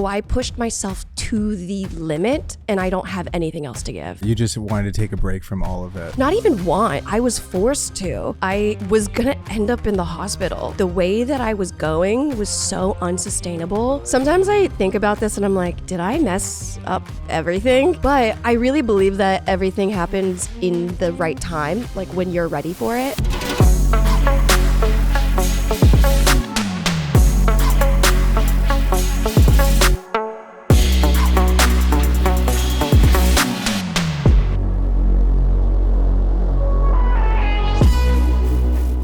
So I pushed myself to the limit and I don't have anything else to give. You just wanted to take a break from all of it. Not even want. I was forced to. I was gonna end up in the hospital. The way that I was going was so unsustainable. Sometimes I think about this and I'm like, did I mess up everything? But I really believe that everything happens in the right time, like when you're ready for it.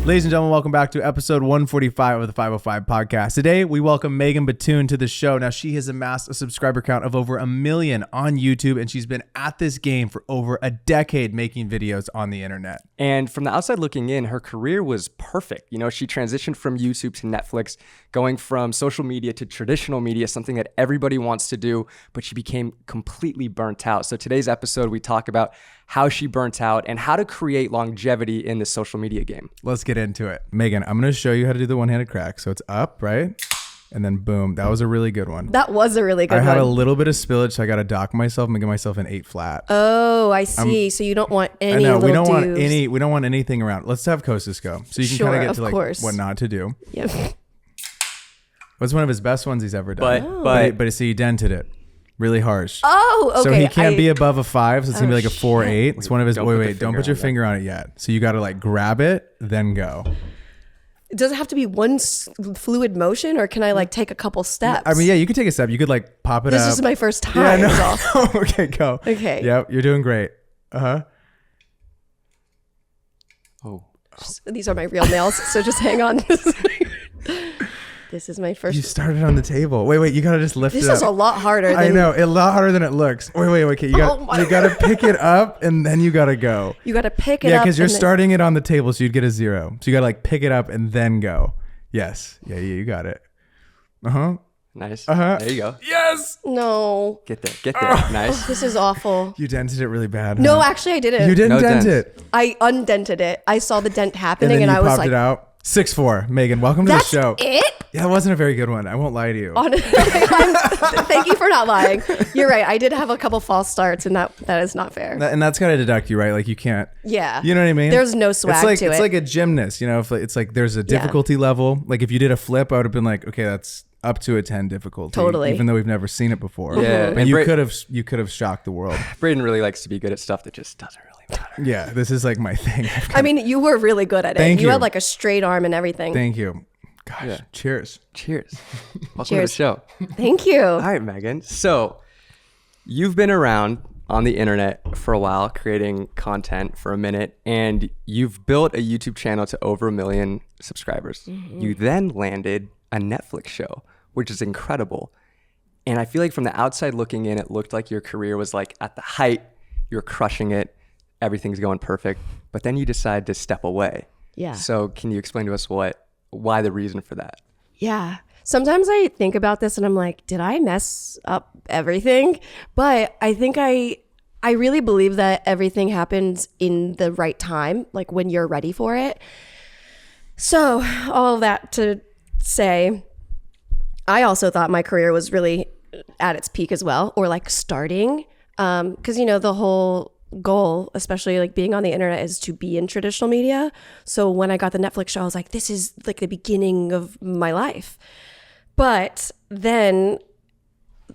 Ladies and gentlemen, welcome back to episode 145 of the 505 podcast. Today, we welcome Megan Batoon to the show. Now, she has amassed a subscriber count of over 1 million on YouTube, and she's been at this game for over a decade making videos on the internet. And from the outside looking in, her career was perfect. You know, she transitioned from YouTube to Netflix, going from social media to traditional media, something that everybody wants to do, but she became completely burnt out. So today's episode, we talk about how she burnt out and how to create longevity in the social media game. Let's get into it. Megan, I'm going to show you how to do the one-handed crack. So it's up, right? And then boom. That was a really good one. That was a really good one. I had a little bit of spillage, so I got to dock myself and give myself an 8 flat. Oh, I see. So you don't want any I know, little we don't want anything around. Let's have Kostas go. So you can kind of get to like course. what not to do. Yep. What's one of his best ones he's ever done? But see, he dented it. Really harsh. Oh, okay. So he can't be above a 5, so it's gonna be like a 4.8. It's one of his. Wait, don't put your finger on it yet. So you got to like grab it, then go. Does it have to be one fluid motion, or can I like take a couple steps? I mean, yeah, you could take a step. You could like pop it up. This is my first time. Yeah, no. Okay, go. Okay. Yep, you're doing great. These are my real nails, so just hang on. This is my first. You started on the table. Wait, you gotta just lift it up. This is a lot harder. I know, a lot harder than it looks. Wait. Okay, you gotta pick it up and then you gotta go. You gotta pick it up. Yeah, because you're starting it on the table, so you'd get a 0. So you gotta like pick it up and then go. Yes. Yeah, you got it. Nice. There you go. Yes. No. Get there. Nice. This is awful. You dented it really bad. No, huh? actually, I didn't. You didn't No dent dents. it. I undented it. I saw the dent happening, And then and you I was popped like, it out. 6'4". Megan, welcome to the "That's show. it." Yeah, that wasn't a very good one. I won't lie to you. Thank you for not lying. You're right. I did have a couple false starts, and that is not fair. And that's gotta deduct you, right? Like you can't. Yeah. You know what I mean? There's no swag to it. It's like a gymnast. You know, if it's like there's a difficulty level. Like if you did a flip, I would have been like, okay, that's up to a 10 difficulty. Totally. Even though we've never seen it before. Yeah. But And you could have shocked the world. Braden really likes to be good at stuff that just doesn't really matter. Yeah, this is like my thing. I mean, you were really good at it. Thank you. had like a straight arm and everything. Thank you. Gosh, Yeah. cheers. Cheers. Welcome Cheers. to the show. Thank you. All right, Megan. So you've been around on the internet for a while, creating content for a minute, and you've built a YouTube channel to over 1 million subscribers. Mm-hmm. You then landed a Netflix show, which is incredible. And I feel like from the outside looking in, it looked like your career was like at the height, you're crushing it, everything's going perfect, but then you decide to step away. Yeah. So can you explain to us why the reason for that? Yeah. Sometimes I think about this and I'm like, did I mess up everything? But I think I really believe that everything happens in the right time, like when you're ready for it. So all of that to say, I also thought my career was really at its peak as well, or like starting. Because, you know, the whole goal, especially like being on the internet, is to be in traditional media. So when I got the Netflix show, I was like, this is like the beginning of my life. But then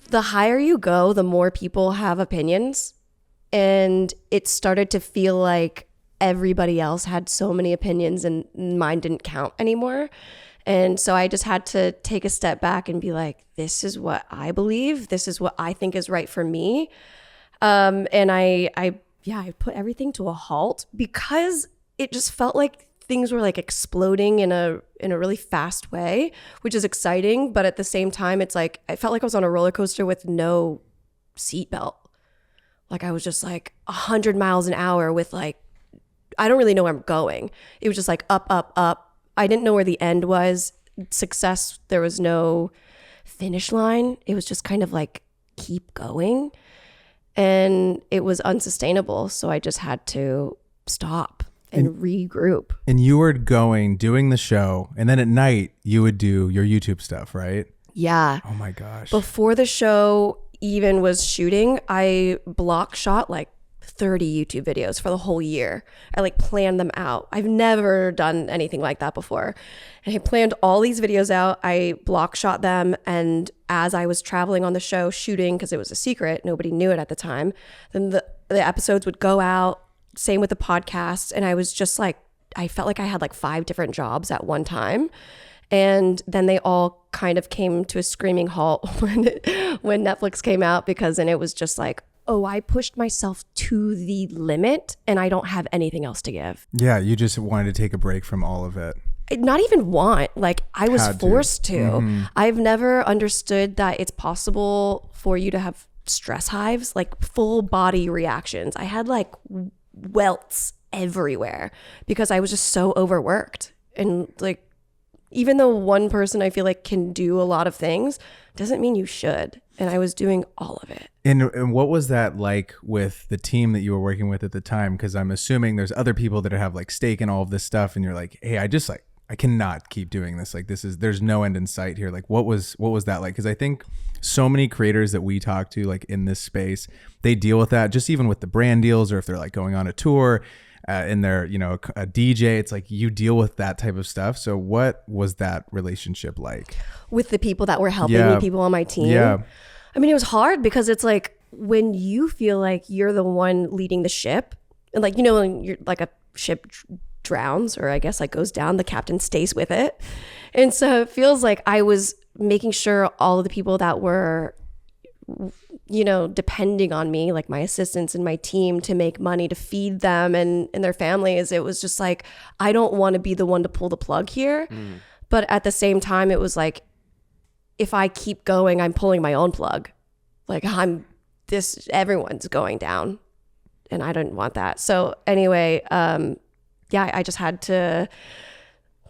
the higher you go, the more people have opinions. And it started to feel like everybody else had so many opinions and mine didn't count anymore. And so I just had to take a step back and be like, this is what I believe. This is what I think is right for me. And I put everything to a halt because it just felt like things were like exploding in a really fast way, which is exciting. But at the same time, it's like, I felt like I was on a roller coaster with no seatbelt. Like I was just like 100 miles an hour with like, I don't really know where I'm going. It was just like up, up, up. I didn't know where the end was. Success, there was no finish line. It was just kind of like keep going. And it was unsustainable. So I just had to stop and regroup. And you were doing the show, and then at night you would do your YouTube stuff, right? Yeah. Oh my gosh. Before the show even was shooting, I block shot like 30 YouTube videos for the whole year. I like planned them out. I've never done anything like that before. And I planned all these videos out. I block shot them. And as I was traveling on the show shooting, because it was a secret, nobody knew it at the time, then the episodes would go out. Same with the podcast. And I was just like, I felt like I had like 5 different jobs at one time. And then they all kind of came to a screaming halt when Netflix came out, because then it was just like, oh, I pushed myself to the limit and I don't have anything else to give. Yeah, you just wanted to take a break from all of it. Not even want, like I was forced to. Mm-hmm. I've never understood that it's possible for you to have stress hives, like full body reactions. I had like welts everywhere because I was just so overworked. And like, even though one person I feel like can do a lot of things, doesn't mean you should. And I was doing all of it. And what was that like with the team that you were working with at the time? Because I'm assuming there's other people that have like stake in all of this stuff, and you're like, hey, I cannot keep doing this. Like there's no end in sight here. Like what was that like? Because I think so many creators that we talk to like in this space, they deal with that just even with the brand deals, or if they're like going on a tour. In their, a DJ, it's like you deal with that type of stuff. So what was that relationship like? With the people that were helping me, people on my team? Yeah. I mean, it was hard because it's like when you feel like you're the one leading the ship, and like, when you're like a ship drowns, or I guess like goes down, the captain stays with it. And so it feels like I was making sure all of the people that were depending on me, like my assistants and my team, to make money to feed them and their families. It was just like, I don't want to be the one to pull the plug here. But at the same time, it was like, if I keep going, I'm pulling my own plug. Like everyone's going down, and I didn't want that. So anyway, I just had to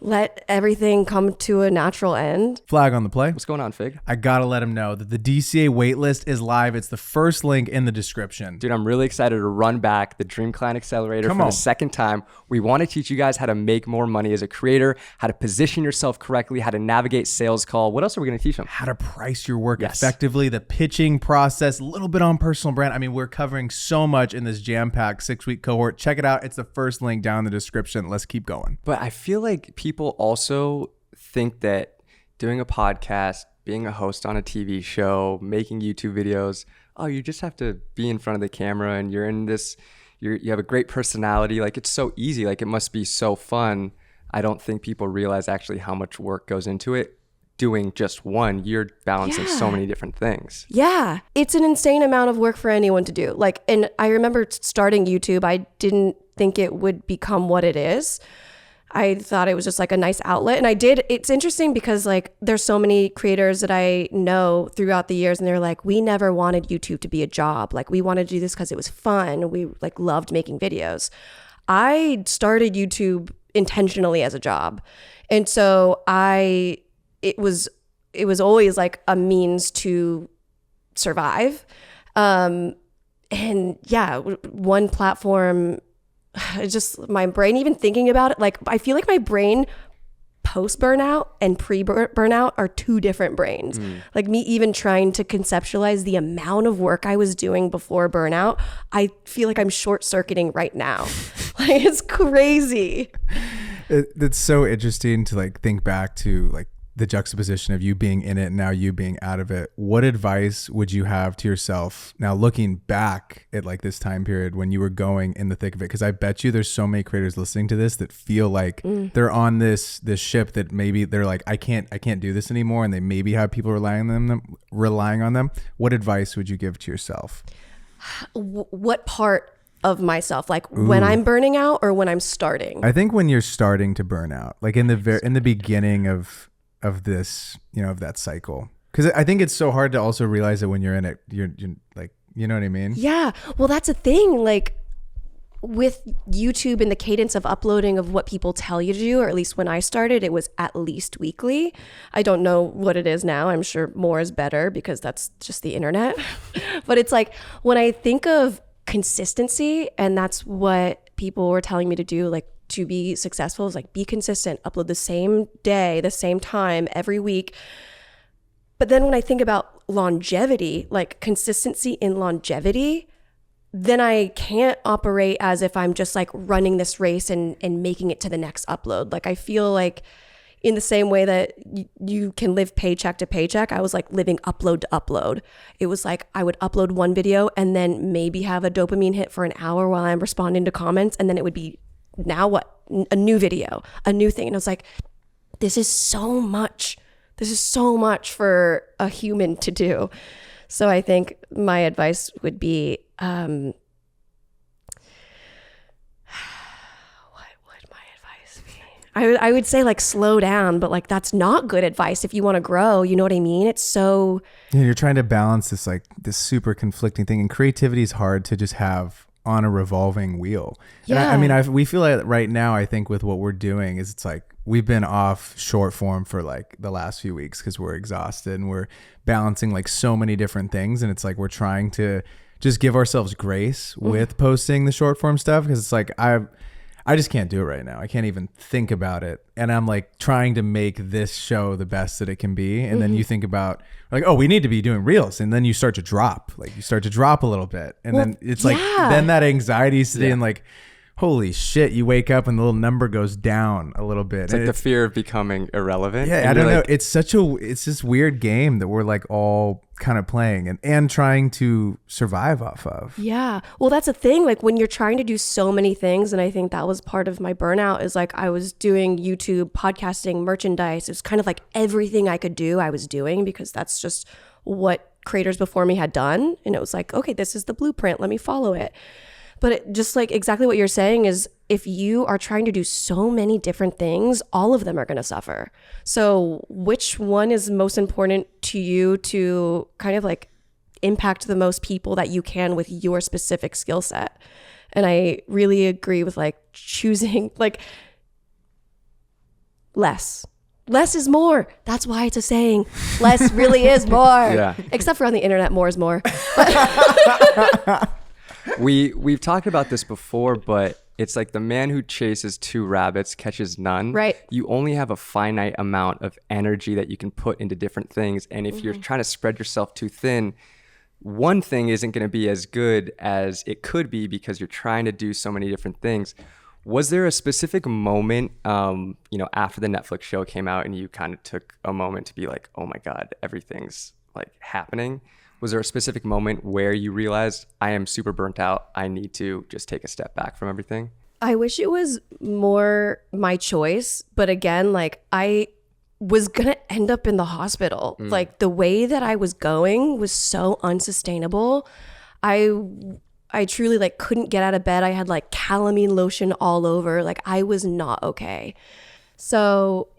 let everything come to a natural end. Flag on the play. What's going on, Fig? I gotta let him know that the DCA waitlist is live. It's the first link in the description. Dude, I'm really excited to run back the Dream Client Accelerator for the second time. We want to teach you guys how to make more money as a creator, how to position yourself correctly, how to navigate sales call. What else are we going to teach them? How to price your work effectively, the pitching process, a little bit on personal brand. I mean, we're covering so much in this jam-packed 6-week cohort. Check it out. It's the first link down in the description. Let's keep going. But I feel like people also think that doing a podcast, being a host on a TV show, making YouTube videos, you just have to be in front of the camera and you're in this, you have a great personality. Like it's so easy. Like it must be so fun. I don't think people realize actually how much work goes into it. Doing just one, you're balancing so many different things. Yeah. It's an insane amount of work for anyone to do. Like, and I remember starting YouTube, I didn't think it would become what it is. I thought it was just like a nice outlet. And I did. It's interesting because like there's so many creators that I know throughout the years, and they're like, we never wanted YouTube to be a job. Like we wanted to do this because it was fun. We like loved making videos. I started YouTube intentionally as a job. And so it was always like a means to survive. And yeah, one platform, just my brain, even thinking about it, like I feel like my brain post burnout and pre burnout are two different brains. Like me even trying to conceptualize the amount of work I was doing before burnout, I feel like I'm short circuiting right now. Like it's crazy. It's so interesting to like think back to like the juxtaposition of you being in it and now you being out of it. What advice would you have to yourself now looking back at like this time period when you were going in the thick of it? Because I bet you there's so many creators listening to this that feel like they're on this ship that maybe they're like, I can't do this anymore, and they maybe have people relying on them. What advice would you give to yourself? What part of myself, like when I'm burning out or when I'm starting? I think when you're starting to burn out, like in the beginning of this, of that cycle. Because I think it's so hard to also realize that when you're in it, you're like, you know what I mean? Yeah. Well, that's a thing. Like with YouTube and the cadence of uploading of what people tell you to do, or at least when I started, it was at least weekly. I don't know what it is now. I'm sure more is better because that's just the internet. But it's like when I think of consistency, and that's what people were telling me to do, like to be successful is like be consistent, upload the same day, the same time every week. But then when I think about longevity, like consistency in longevity, then I can't operate as if I'm just like running this race and making it to the next upload. Like I feel like in the same way that you can live paycheck to paycheck, I was like living upload to upload. It was like I would upload one video and then maybe have a dopamine hit for an hour while I'm responding to comments. And then it would be, now what? A new video, a new thing. And I was like, this is so much. This is so much for a human to do. So I think my advice would be, what would my advice be? I would say like slow down, but like that's not good advice if you want to grow. You know what I mean? It's so... Yeah, you're trying to balance this super conflicting thing, and creativity is hard to just have on a revolving wheel. Yeah. And we feel like right now, I think with what we're doing is it's like we've been off short form for like the last few weeks because we're exhausted and we're balancing like so many different things. And it's like we're trying to just give ourselves grace with posting the short form stuff, because it's like I just can't do it right now. I can't even think about it. And I'm like trying to make this show the best that it can be. And then you think about like, oh, we need to be doing reels. And then you start to drop, a little bit. And then it's like, then that anxiety is sitting like, holy shit, you wake up and the little number goes down a little bit. It's like the fear of becoming irrelevant. Yeah, I don't know. It's this weird game that we're like all kind of playing and trying to survive off of. Yeah. Well, that's the thing. Like when you're trying to do so many things, and I think that was part of my burnout, is like I was doing YouTube, podcasting, merchandise. It was kind of like everything I could do, I was doing, because that's just what creators before me had done. And it was like, okay, this is the blueprint. Let me follow it. But it, just like exactly what you're saying, is if you are trying to do so many different things, all of them are going to suffer. So which one is most important to you to kind of like impact the most people that you can with your specific skill set? And I really agree with like choosing like less. Less is more. That's why it's a saying. Less really is more. Yeah. Except for on the internet, more is more. We've talked about this before, but it's like the man who chases two rabbits catches none. Right. You only have a finite amount of energy that you can put into different things. And if you're trying to spread yourself too thin, one thing isn't going to be as good as it could be because you're trying to do so many different things. Was there a specific moment, after the Netflix show came out and you kind of took a moment to be like, oh my God, everything's like happening? Was there a specific moment where you realized I am super burnt out, I need to just take a step back from everything? I wish it was more my choice, but again, like I was gonna end up in the hospital. Like the way that I was going was so unsustainable. I truly like couldn't get out of bed. I had like calamine lotion all over. Like I was not okay. So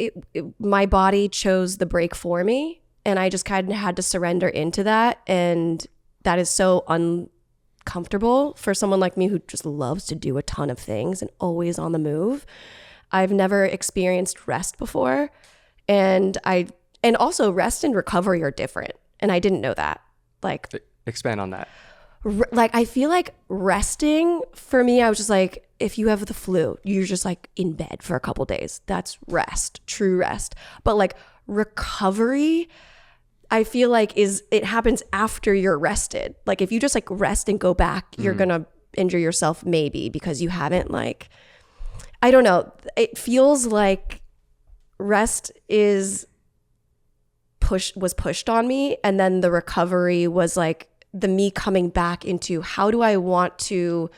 my body chose the break for me. And I just kind of had to surrender into that. And that is so uncomfortable for someone like me who just loves to do a ton of things and always on the move. I've never experienced rest before. And also rest and recovery are different. And I didn't know that. Like, expand on that. Like, I feel like resting for me, I was just like, if you have the flu, you're just like in bed for a couple days. That's rest, true rest. But like recovery, I feel like it happens after you're rested. Like if you just like rest and go back, you're going to injure yourself maybe because you haven't like, I don't know. It feels like rest was pushed on me. And then the recovery was like the me coming back into how do I want to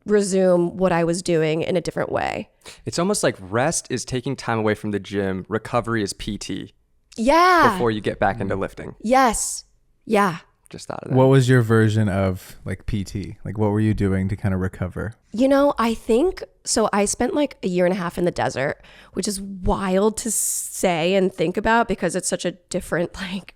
resume what I was doing in a different way. It's almost like rest is taking time away from the gym. Recovery is PT. Yeah. Before you get back into lifting. Yes. Yeah. Just thought of that. What was your version of like PT? Like what were you doing to kind of recover? I think, so I spent like a year and a half in the desert, which is wild to say and think about because it's such a different like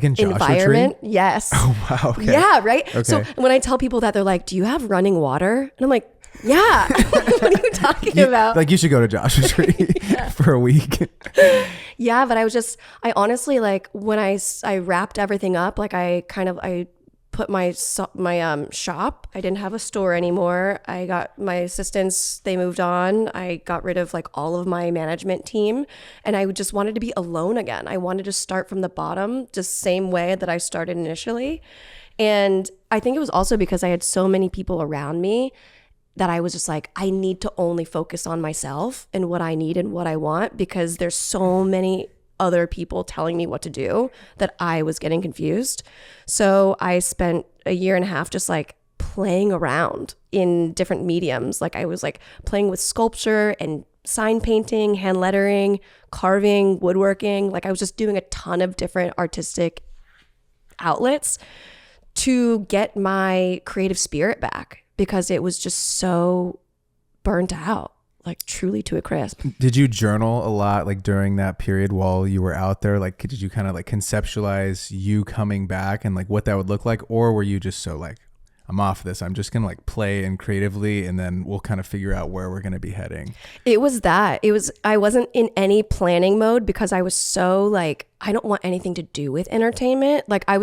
in Joshua environment. Tree? Yes. Oh, wow. Okay. Yeah, right? Okay. So when I tell people that, they're like, do you have running water? And I'm like, yeah. What are you talking about? Like you should go to Joshua Tree for a week. Yeah, but I honestly like when I wrapped everything up, like I put my shop. I didn't have a store anymore. I got my assistants, they moved on. I got rid of like all of my management team, and I just wanted to be alone again. I wanted to start from the bottom, just same way that I started initially. And I think it was also because I had so many people around me that I was just like, I need to only focus on myself and what I need and what I want, because there's so many other people telling me what to do that I was getting confused. So I spent a year and a half just like playing around in different mediums. Like I was like playing with sculpture and sign painting, hand lettering, carving, woodworking. Like I was just doing a ton of different artistic outlets to get my creative spirit back, because it was just so burnt out. Like truly to a crisp. Did you journal a lot like during that period while you were out there? Like did you kind of like conceptualize you coming back and like what that would look like? Or were you just so like, I'm off this, I'm just gonna like play and creatively, and then we'll kind of figure out where we're gonna be heading? It was that. I wasn't in any planning mode, because I was so like, I don't want anything to do with entertainment. Like I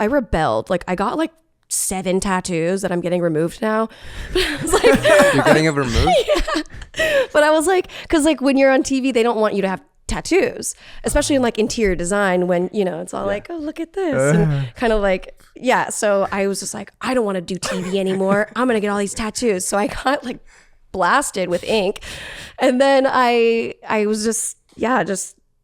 rebelled. Like I got like 7 tattoos that I'm getting removed now. But I was like, you're getting it removed? Yeah. But I was like, because like when you're on TV, they don't want you to have tattoos, especially in like interior design, when you know it's all like, oh, look at this, and kind of like, yeah. So I was just like, I don't want to do TV anymore. I'm gonna get all these tattoos. So I got like blasted with ink, and then I was just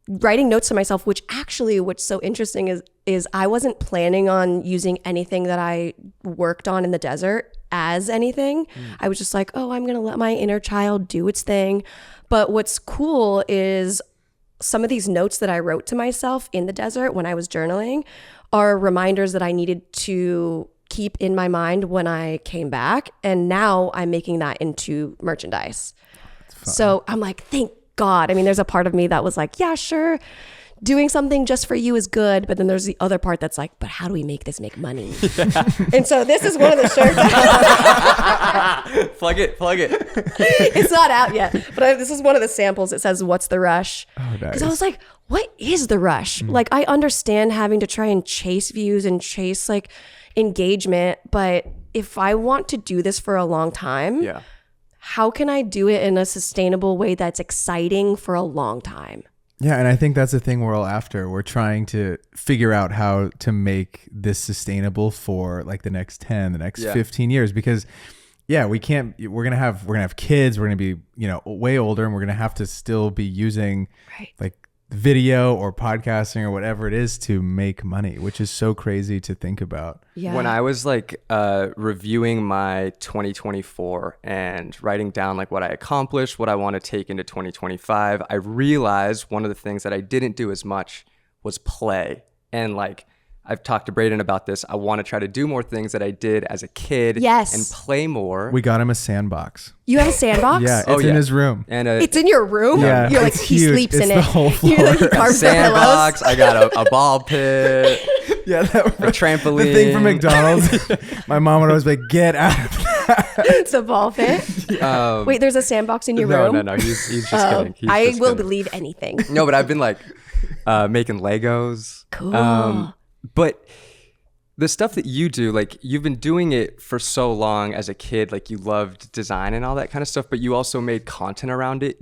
writing notes to myself, which actually, what's so interesting is I wasn't planning on using anything that I worked on in the desert as anything. I was just like, oh, I'm going to let my inner child do its thing. But what's cool is some of these notes that I wrote to myself in the desert when I was journaling are reminders that I needed to keep in my mind when I came back. And now I'm making that into merchandise. So I'm like, thank God. I mean, there's a part of me that was like, yeah, sure, doing something just for you is good. But then there's the other part that's like, but how do we make this make money? Yeah. And so this is one of the shirts. Plug it. It's not out yet. But this is one of the samples. It says, what's the rush? Because I was like, what is the rush? Like, I understand having to try and chase views and chase like engagement. But if I want to do this for a long time, how can I do it in a sustainable way that's exciting for a long time? Yeah, and I think that's the thing we're all after. We're trying to figure out how to make this sustainable for like the next 10, the next 15 years, because we're going to have kids, we're going to be, you know, way older, and we're going to have to still be using like video or podcasting or whatever it is to make money, which is so crazy to think about. Yeah. When I was like reviewing my 2024 and writing down like what I accomplished, what I want to take into 2025, I realized one of the things that I didn't do as much was play. And like I've talked to Braden about this. I want to try to do more things that I did as a kid. Yes. And play more. We got him a sandbox. You have a sandbox? Yeah, it's in his room. And it's in your room? Yeah, You're like, it's he huge. sleeps It's in the it. whole floor. You're like, he carves the sandbox. pillows. I got a ball pit. Yeah, that a trampoline. The thing from McDonald's. My mom would always be like, get out of that. It's a ball pit. Wait, there's a sandbox in your room? No. He's just kidding. I will believe anything. No, but I've been like making Legos. Cool. But the stuff that you do, like you've been doing it for so long as a kid, like you loved design and all that kind of stuff, but you also made content around it.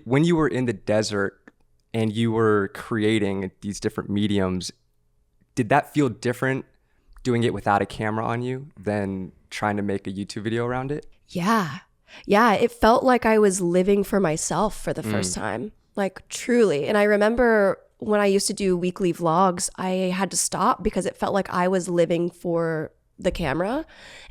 When you were in the desert and you were creating these different mediums, did that feel different doing it without a camera on you than trying to make a YouTube video around it? Yeah. Yeah. It felt like I was living for myself for the first time, like truly. And I remember when I used to do weekly vlogs, I had to stop because it felt like I was living for the camera,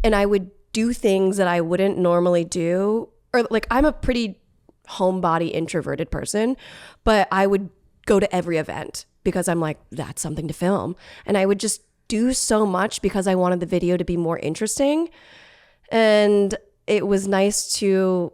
and I would do things that I wouldn't normally do. Or like, I'm a pretty homebody introverted person, but I would go to every event because I'm like, that's something to film. And I would just do so much because I wanted the video to be more interesting. And it was nice to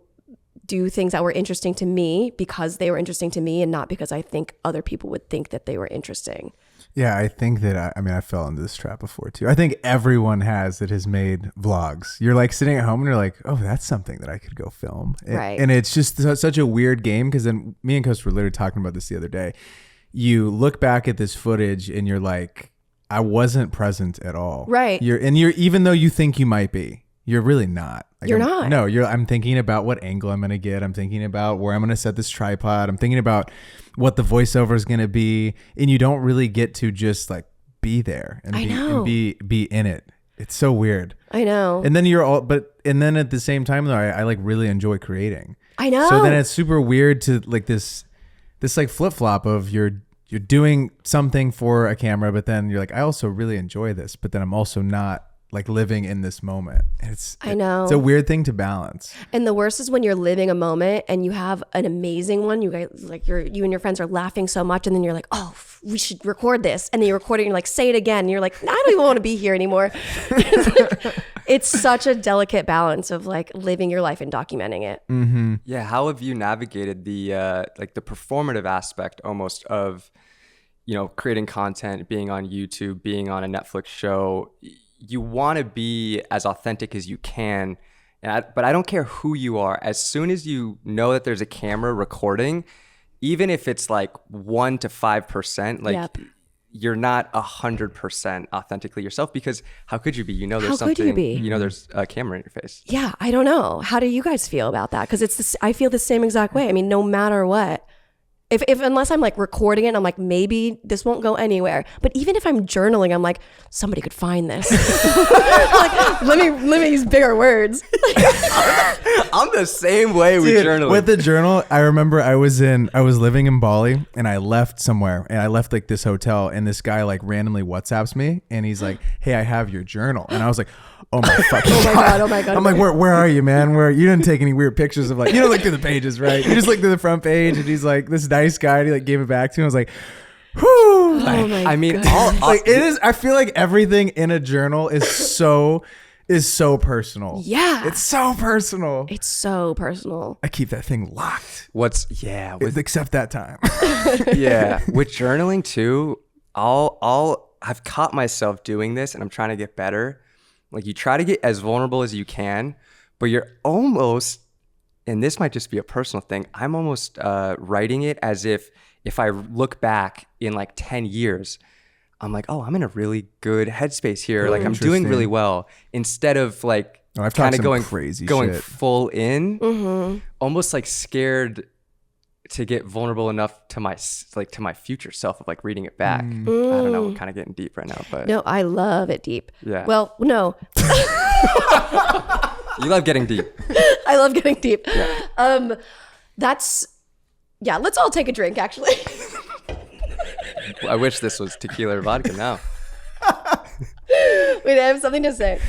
do things that were interesting to me because they were interesting to me and not because I think other people would think that they were interesting. Yeah, I think that, I fell into this trap before too. I think everyone has made vlogs. You're like sitting at home and you're like, oh, that's something that I could go film. Right. And it's just such a weird game, because then me and Kostas were literally talking about this the other day. You look back at this footage and you're like, I wasn't present at all. Right. You're even though you think you might be, you're really not. Like, You're not. No, I'm thinking about what angle I'm going to get. I'm thinking about where I'm going to set this tripod. I'm thinking about what the voiceover is going to be. And you don't really get to just like be there and be in it. It's so weird. I know. And then and then at the same time though, I like really enjoy creating. I know. So then it's super weird to like this like flip flop of you're doing something for a camera, but then you're like, I also really enjoy this, but then I'm also not like living in this moment. I know. It's a weird thing to balance. And the worst is when you're living a moment and you have an amazing one. You guys, like you and your friends are laughing so much, and then you're like, oh, we should record this. And then you record it and you're like, say it again. And you're like, I don't even want to be here anymore. It's such a delicate balance of like living your life and documenting it. Mm-hmm. Yeah. How have you navigated the like the performative aspect almost of, creating content, being on YouTube, being on a Netflix show? You want to be as authentic as you can, but I don't care who you are. As soon as you know that there's a camera recording, even if it's like 1 to 5%, like Yep. you're not 100% authentically yourself, because how could you be? There's How something. could you be? There's a camera in your face. Yeah, I don't know. How do you guys feel about that? Because I feel the same exact way. I mean, no matter what. If unless I'm like recording it and I'm like, maybe this won't go anywhere. But even if I'm journaling, I'm like, somebody could find this. Like, let me use bigger words. I'm the same way with journaling. With the journal, I remember I was living in Bali, and I left somewhere, and I left like this hotel, and this guy like randomly WhatsApps me, and he's like, hey, I have your journal. And I was like, oh my fucking God. Oh my God. I'm like, where are you, man? You didn't take any weird pictures of like, you don't look through the pages, right? You just look through the front page, and he's like, this nice guy, and he like gave it back to me. I was like, whew. Oh my I mean, God. Like it is, I feel like everything in a journal is so personal. Yeah. It's so personal. It's so personal. I keep that thing locked. Except that time. yeah, with journaling too, I've caught myself doing this, and I'm trying to get better. Like, you try to get as vulnerable as you can, but you're almost, and this might just be a personal thing, I'm almost writing it as if I look back in like 10 years, I'm like, oh, I'm in a really good headspace here. Like, I'm doing really well, instead of like kind of going shit. full in, Mm-hmm. almost like scared to get vulnerable enough to my future self of like reading it back. I don't know, we're kind of getting deep right now, but No, I love it deep. Yeah. Well, no. You love getting deep. I love getting deep. Yeah. Let's all take a drink, actually. I wish this was tequila or vodka now. Wait, I have something to say.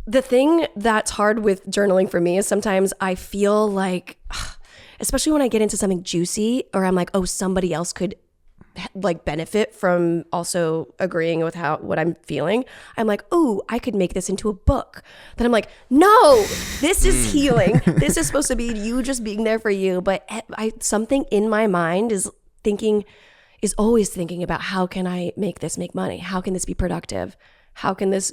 The thing that's hard with journaling for me is sometimes I feel like, especially when I get into something juicy, or I'm like, oh, somebody else could like benefit from also agreeing with what I'm feeling. I'm like, oh, I could make this into a book. Then I'm like, no, this is healing. This is supposed to be you just being there for you. But something in my mind is always thinking about, how can I make this make money? How can this be productive? How can this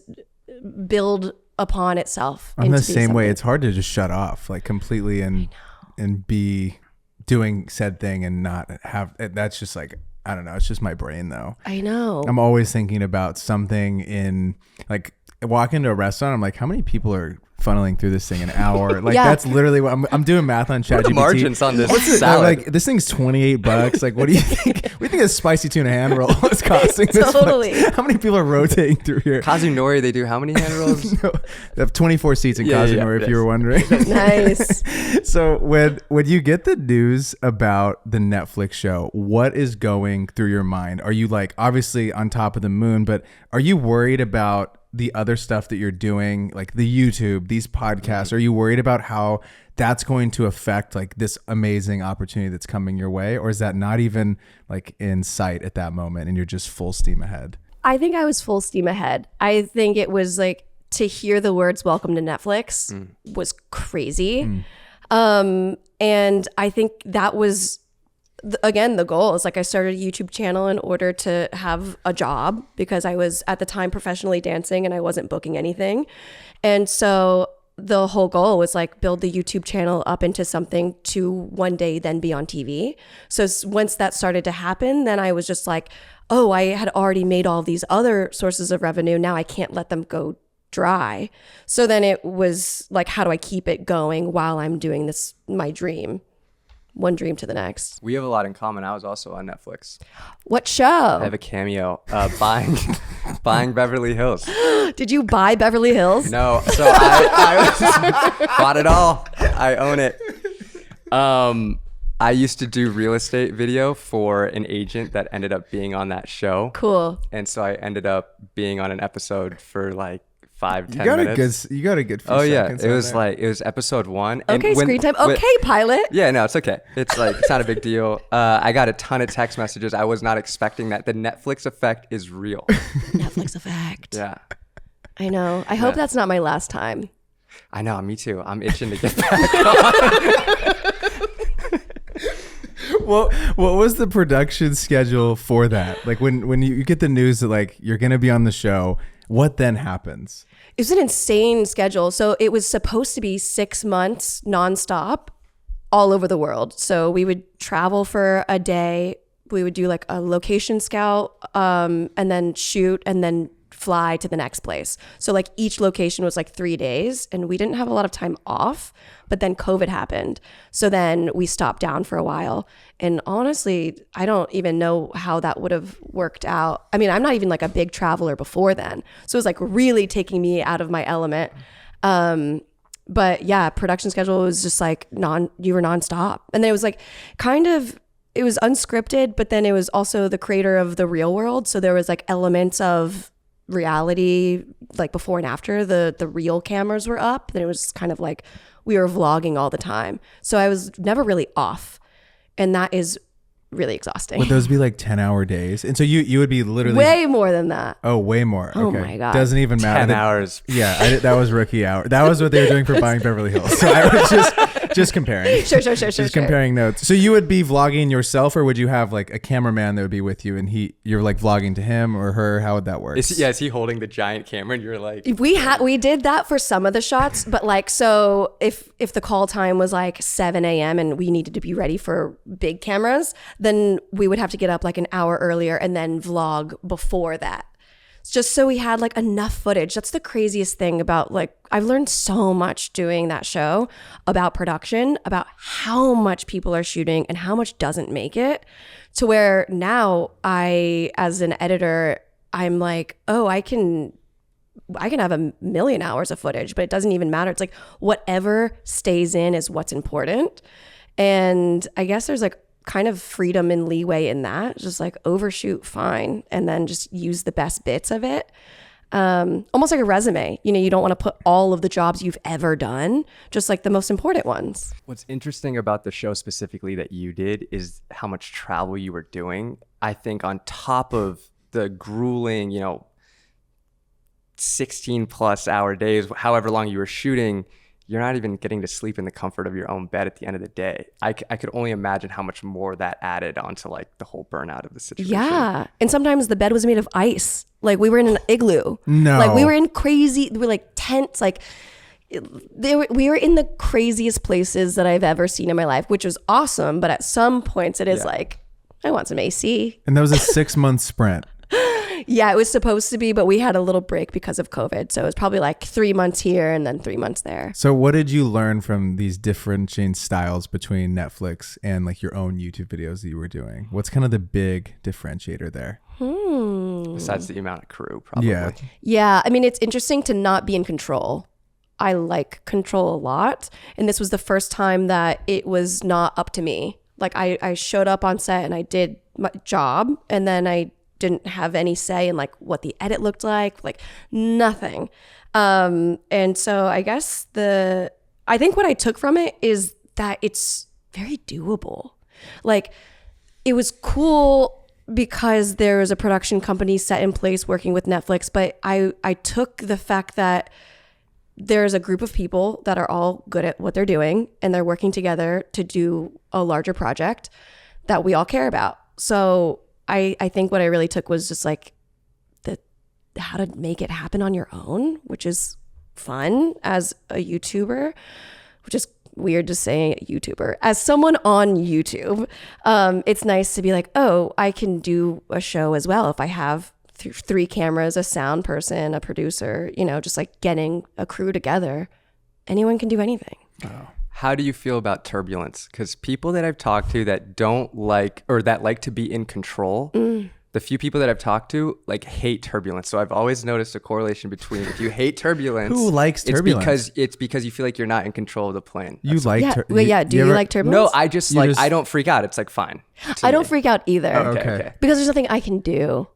build upon itself? I'm the same way. It's hard to just shut off like completely and be doing said thing and not have, that's just like, I don't know. It's just my brain though. I know. I'm always thinking about something in like, I walk into a restaurant. I'm like, how many people are funneling through this thing an hour? Like that's literally what I'm doing math on ChatGPT. What are the margins on this I'm salad? like, this thing's $28. Like, what do you think? What do you think a spicy tuna hand roll is costing? Totally. How many people are rotating through here? Kazunori, they do how many hand rolls? No, they have 24 seats in Kazunori, if you were wondering. Nice. So when you get the news about the Netflix show, what is going through your mind? Are you like obviously on top of the moon, but are you worried about the other stuff that you're doing, like the YouTube, these podcasts? Are you worried about how that's going to affect like this amazing opportunity that's coming your way? Or is that not even like in sight at that moment and you're just full steam ahead? I think I was full steam ahead. I think it was like, to hear the words "welcome to Netflix" was crazy. And I think that was, again, the goal. Is like, I started a YouTube channel in order to have a job, because I was at the time professionally dancing and I wasn't booking anything. And so the whole goal was like build the YouTube channel up into something to one day then be on TV. So once that started to happen, then I was just like, oh, I had already made all these other sources of revenue. Now I can't let them go dry. So then it was like, how do I keep it going while I'm doing this, my dream? One dream to the next. We have a lot in common. I was also on Netflix. What show? I have a cameo buying Beverly Hills. Did you buy Beverly Hills? No, so I bought it all. I own it. I used to do real estate video for an agent that ended up being on that show. Cool. And so I ended up being on an episode for like 5-10 minutes. You got a good few Oh yeah, seconds it on was there. like, it was episode 1. Okay, screen time. Okay, pilot. Yeah, no, it's okay. It's like, it's not a big deal. I got a ton of text messages. I was not expecting that. The Netflix effect is real. Netflix effect. Yeah. I know. I hope that's not my last time. I know, me too. I'm itching to get back on. What was the production schedule for that? Like when you get the news that like you're gonna be on the show, what then happens? It was an insane schedule. So it was supposed to be 6 months nonstop all over the world. So we would travel for a day. We would do like a location scout and then shoot and then fly to the next place. So like each location was like 3 days and we didn't have a lot of time off, but then COVID happened. So then we stopped down for a while. And honestly, I don't even know how that would have worked out. I mean, I'm not even like a big traveler before then. So it was like really taking me out of my element. But yeah, production schedule was just like you were nonstop. And then it was like it was unscripted, but then it was also the creator of the real world. So there was like elements of reality, like before and after the real cameras were up. Then it was kind of like we were vlogging all the time. So I was never really off. And that is really exhausting. Would those be like 10-hour days? And so you would be literally way more than that. Oh, way more. Oh okay. my God. Doesn't even matter. 10 hours. Yeah, that was rookie hour. That was what they were doing for buying Beverly Hills. So I was just comparing. Sure. Just comparing notes. So you would be vlogging yourself, or would you have like a cameraman that would be with you and you're like vlogging to him or her? How would that work? Is he holding the giant camera and you're like... We did that for some of the shots, but like, so if the call time was like 7 a.m. and we needed to be ready for big cameras, then we would have to get up like an hour earlier and then vlog before that. Just so we had like enough footage. That's the craziest thing about like, I've learned so much doing that show about production, about how much people are shooting and how much doesn't make it, to where now as an editor, I'm like, oh, I can have 1,000,000 hours of footage, but it doesn't even matter. It's like whatever stays in is what's important. And I guess there's like kind of freedom and leeway in that. Just like overshoot, fine. And then just use the best bits of it. Almost like a resume. You don't want to put all of the jobs you've ever done, just like the most important ones. What's interesting about the show specifically that you did is how much travel you were doing. I think on top of the grueling, 16 plus hour days, however long you were shooting, you're not even getting to sleep in the comfort of your own bed at the end of the day. I could only imagine how much more that added onto like the whole burnout of the situation. Yeah. And sometimes the bed was made of ice. Like we were in an igloo. No. Like we were in we were like tents. Like we were in the craziest places that I've ever seen in my life, which was awesome. But at some points it is like, I want some AC. And that was a 6-month sprint. Yeah, it was supposed to be, but we had a little break because of COVID. So it was probably like 3 months here and then 3 months there. So what did you learn from these differentiating styles between Netflix and like your own YouTube videos that you were doing? What's kind of the big differentiator there? Besides the amount of crew, probably. Yeah. I mean, it's interesting to not be in control. I like control a lot. And this was the first time that it was not up to me. Like I showed up on set and I did my job, and then I didn't have any say in like what the edit looked like nothing. And so I guess I think what I took from it is that it's very doable. Like it was cool because there was a production company set in place working with Netflix, but I took the fact that there's a group of people that are all good at what they're doing and they're working together to do a larger project that we all care about. So I think what I really took was just like how to make it happen on your own, which is fun as a YouTuber, which is weird to say YouTuber. As someone on YouTube, it's nice to be like, oh, I can do a show as well if I have 3 cameras, a sound person, a producer, you know, just like getting a crew together. Anyone can do anything. Oh. How do you feel about turbulence? Because people that I've talked to that don't like, or that like to be in control, the few people that I've talked to like hate turbulence. So I've always noticed a correlation between if you hate turbulence, Who likes turbulence? It's because you feel like you're not in control of the plane. You like Do you like turbulence? No, I just like, I don't freak out. It's like fine. I don't freak out either. Okay. Because there's nothing I can do.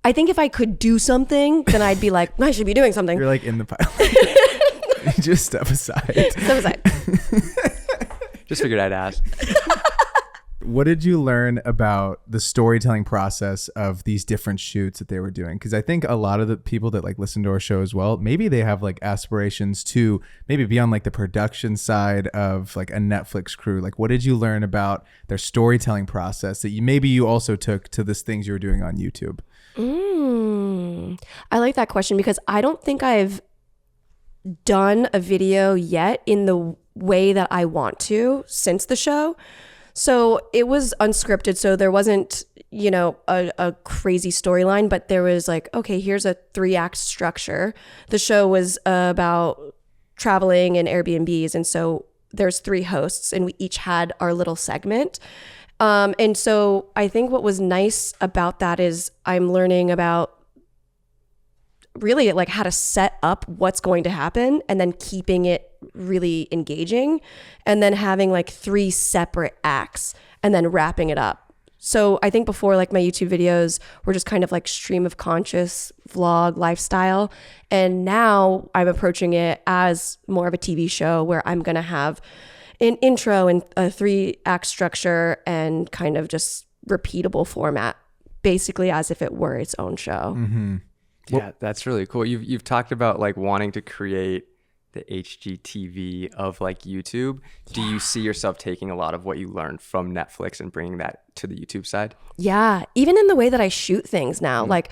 I think if I could do something, then I'd be like, I should be doing something. You're like in the pilot. Just step aside. Step aside. Just figured I'd ask. What did you learn about the storytelling process of these different shoots that they were doing? Because I think a lot of the people that like listen to our show as well, maybe they have like aspirations to maybe be on like the production side of like a Netflix crew. Like, what did you learn about their storytelling process that you also took to this things you were doing on YouTube? I like that question because I don't think I've done a video yet in the way that I want to since the show. So it was unscripted. So there wasn't, you know, a crazy storyline, but there was like, okay, here's a 3-act structure. The show was about traveling and Airbnbs. And so there's 3 hosts and we each had our little segment. And so I think what was nice about that is I'm learning about really like how to set up what's going to happen and then keeping it really engaging and then having like 3 separate acts and then wrapping it up. So I think before like my YouTube videos were just kind of like stream of conscious vlog lifestyle. And now I'm approaching it as more of a TV show where I'm going to have an intro and a 3-act structure and kind of just repeatable format, basically as if it were its own show. Mm-hmm. Yeah, that's really cool. You've talked about like wanting to create the HGTV of like YouTube. Do you see yourself taking a lot of what you learned from Netflix and bringing that to the YouTube side? Yeah, even in the way that I shoot things now, like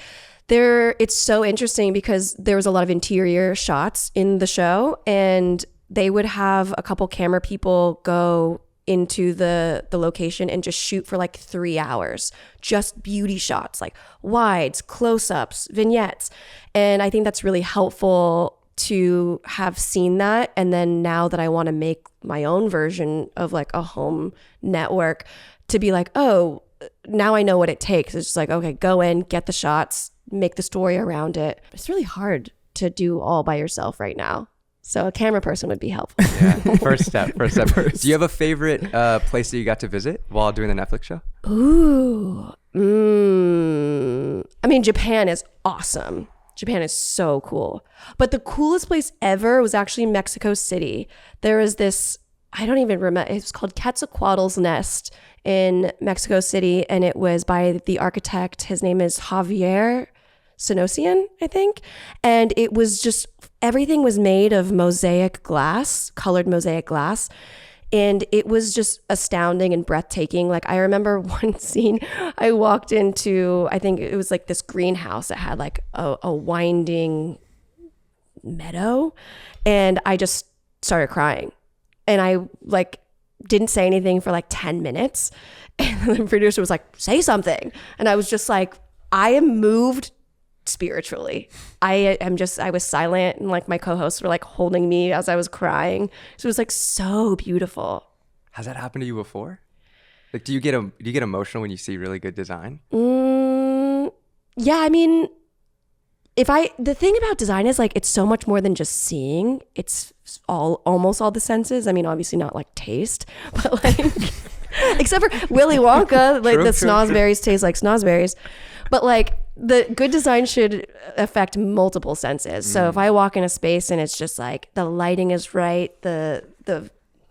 it's so interesting because there was a lot of interior shots in the show and they would have a couple camera people go into the location and just shoot for like 3 hours, just beauty shots, like wides, close-ups, vignettes. And I think that's really helpful to have seen that. And then now that I want to make my own version of like a home network, to be like, oh, now I know what it takes. It's just like, okay, go in, get the shots, make the story around it. It's really hard to do all by yourself right now. So a camera person would be helpful. Yeah, first step. Do you have a favorite place that you got to visit while doing the Netflix show? Ooh. I mean, Japan is awesome. Japan is so cool. But the coolest place ever was actually Mexico City. There was this, I don't even remember, it was called Quetzalcoatl's Nest in Mexico City. And it was by the architect. His name is Javier Senosian, I think. And it was just, everything was made of mosaic glass, colored mosaic glass. And it was just astounding and breathtaking. Like I remember one scene, I walked into, I think it was like this greenhouse that had like a winding meadow. And I just started crying. And I like didn't say anything for like 10 minutes. And the producer was like, say something. And I was just like, I am moved spiritually. I was silent and like my co-hosts were like holding me as I was crying. So it was like so beautiful. Has that happened to you before? Like, do you get emotional when you see really good design? Yeah, I mean, the thing about design is like it's so much more than just seeing. It's almost all the senses. I mean, obviously not like taste, but like except for Willy Wonka, like the snozberries taste like snozberries. But like the good design should affect multiple senses. So if I walk in a space and it's just like the lighting is right, the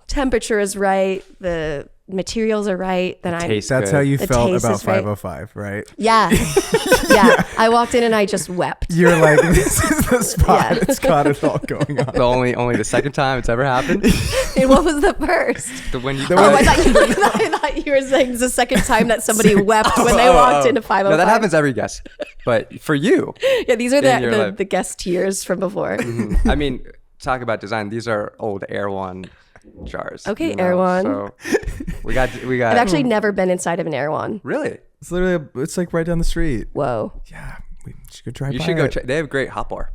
temperature is right, the materials are right, then that's how you felt about 505, right? Yeah. Yeah. I walked in and I just wept. You're like, this is the spot. Yeah. It's got it all going on. Only the second time it's ever happened. And what was the first? I thought you were saying it's the second time that somebody wept when they walked into 505. No, that happens every guest. But for you. Yeah, these are the guest tears from before. I mean, talk about design, these are old Erewhon jars. Okay, you know? Erewhon. So we got. I've actually never been inside of an Erewhon. Really? It's literally, it's like right down the street. Whoa. Yeah, we should go try. You should go check. They have great hot bar.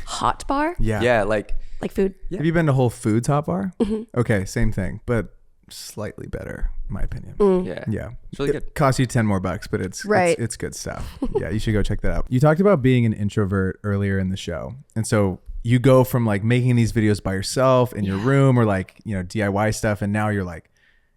Hot bar? Yeah. Yeah, like Food? Have you been to Whole Foods hot bar? Okay, same thing, but slightly better, in my opinion. Yeah. It's really good. It costs you $10 more, but it's Right. it's good stuff. Yeah, you should go check that out. You talked about being an introvert earlier in the show, and so you go from like making these videos by yourself in your room or like, you know, DIY stuff, and now you're like,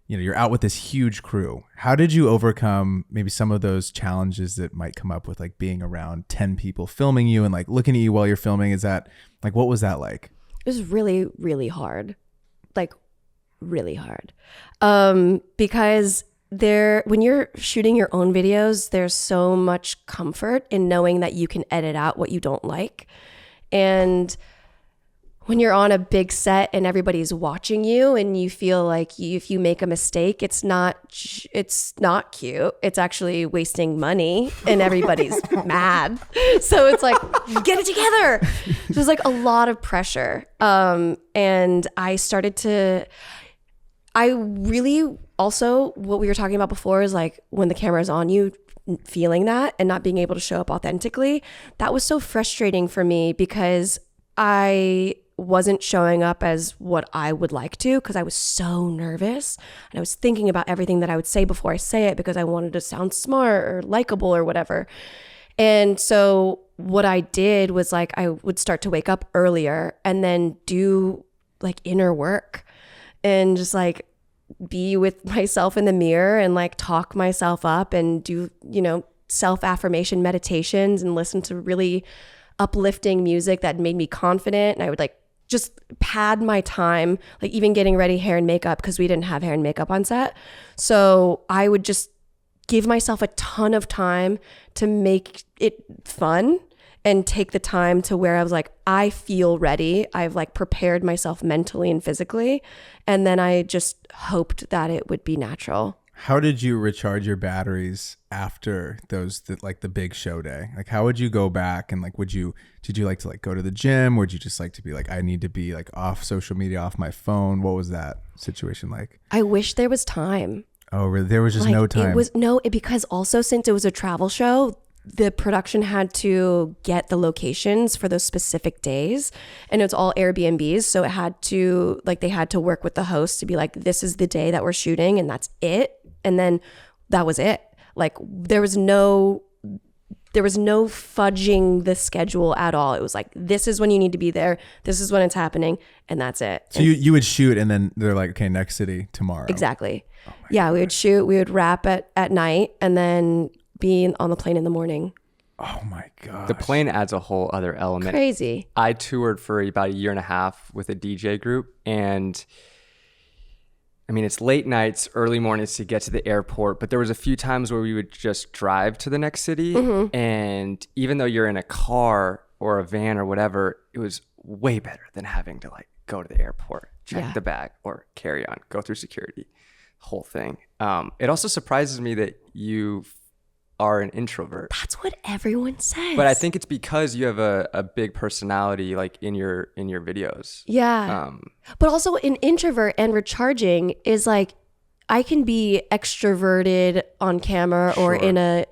you know, you're out with this huge crew. How did you overcome maybe some of those challenges that might come up with like being around 10 people filming you and like looking at you while you're filming? Is that like, what was that like? It was really, really hard. Like really hard. Because when you're shooting your own videos, there's so much comfort in knowing that you can edit out what you don't like. And when you're on a big set and everybody's watching you and you feel like if you make a mistake, it's not cute. It's actually wasting money and everybody's mad. So it's like, get it together. So there's like a lot of pressure. And I really also, what we were talking about before is like when the camera's on you, feeling that and not being able to show up authentically, that was so frustrating for me because I wasn't showing up as what I would like to because I was so nervous and I was thinking about everything that I would say before I say it because I wanted to sound smart or likable or whatever. And so what I did was like I would start to wake up earlier and then do like inner work and just like be with myself in the mirror and like talk myself up and do, you know, self-affirmation meditations and listen to really uplifting music that made me confident. And I would like just pad my time, like even getting ready hair and makeup because we didn't have hair and makeup on set. So I would just give myself a ton of time to make it fun and take the time to where I was like, I feel ready. I've like prepared myself mentally and physically. And then I just hoped that it would be natural. How did you recharge your batteries after like the big show day? Like how would you go back and like, did you like to like go to the gym? Or would you just like to be like, I need to be like off social media, off my phone? What was that situation like? I wish there was time. Oh, really? There was just no time. Because also since it was a travel show, the production had to get the locations for those specific days and it's all Airbnbs. So it had to like, they had to work with the host to be like, this is the day that we're shooting and that's it. And then that was it. Like there was no fudging the schedule at all. It was like, this is when you need to be there. This is when it's happening. And that's it. So you would shoot and then they're like, okay, next city tomorrow. Exactly. Yeah. We would shoot, we would wrap at night and then be on the plane in the morning. Oh my God. The plane adds a whole other element. Crazy. I toured for about a year and a half with a DJ group. And I mean, it's late nights, early mornings to get to the airport. But there was a few times where we would just drive to the next city. Mm-hmm. And even though you're in a car or a van or whatever, it was way better than having to like go to the airport, check the bag or carry on, go through security, whole thing. It also surprises me that you are an introvert. That's what everyone says. But I think it's because you have a big personality like in your videos. Yeah. But also an introvert and recharging is like I can be extroverted on camera or in a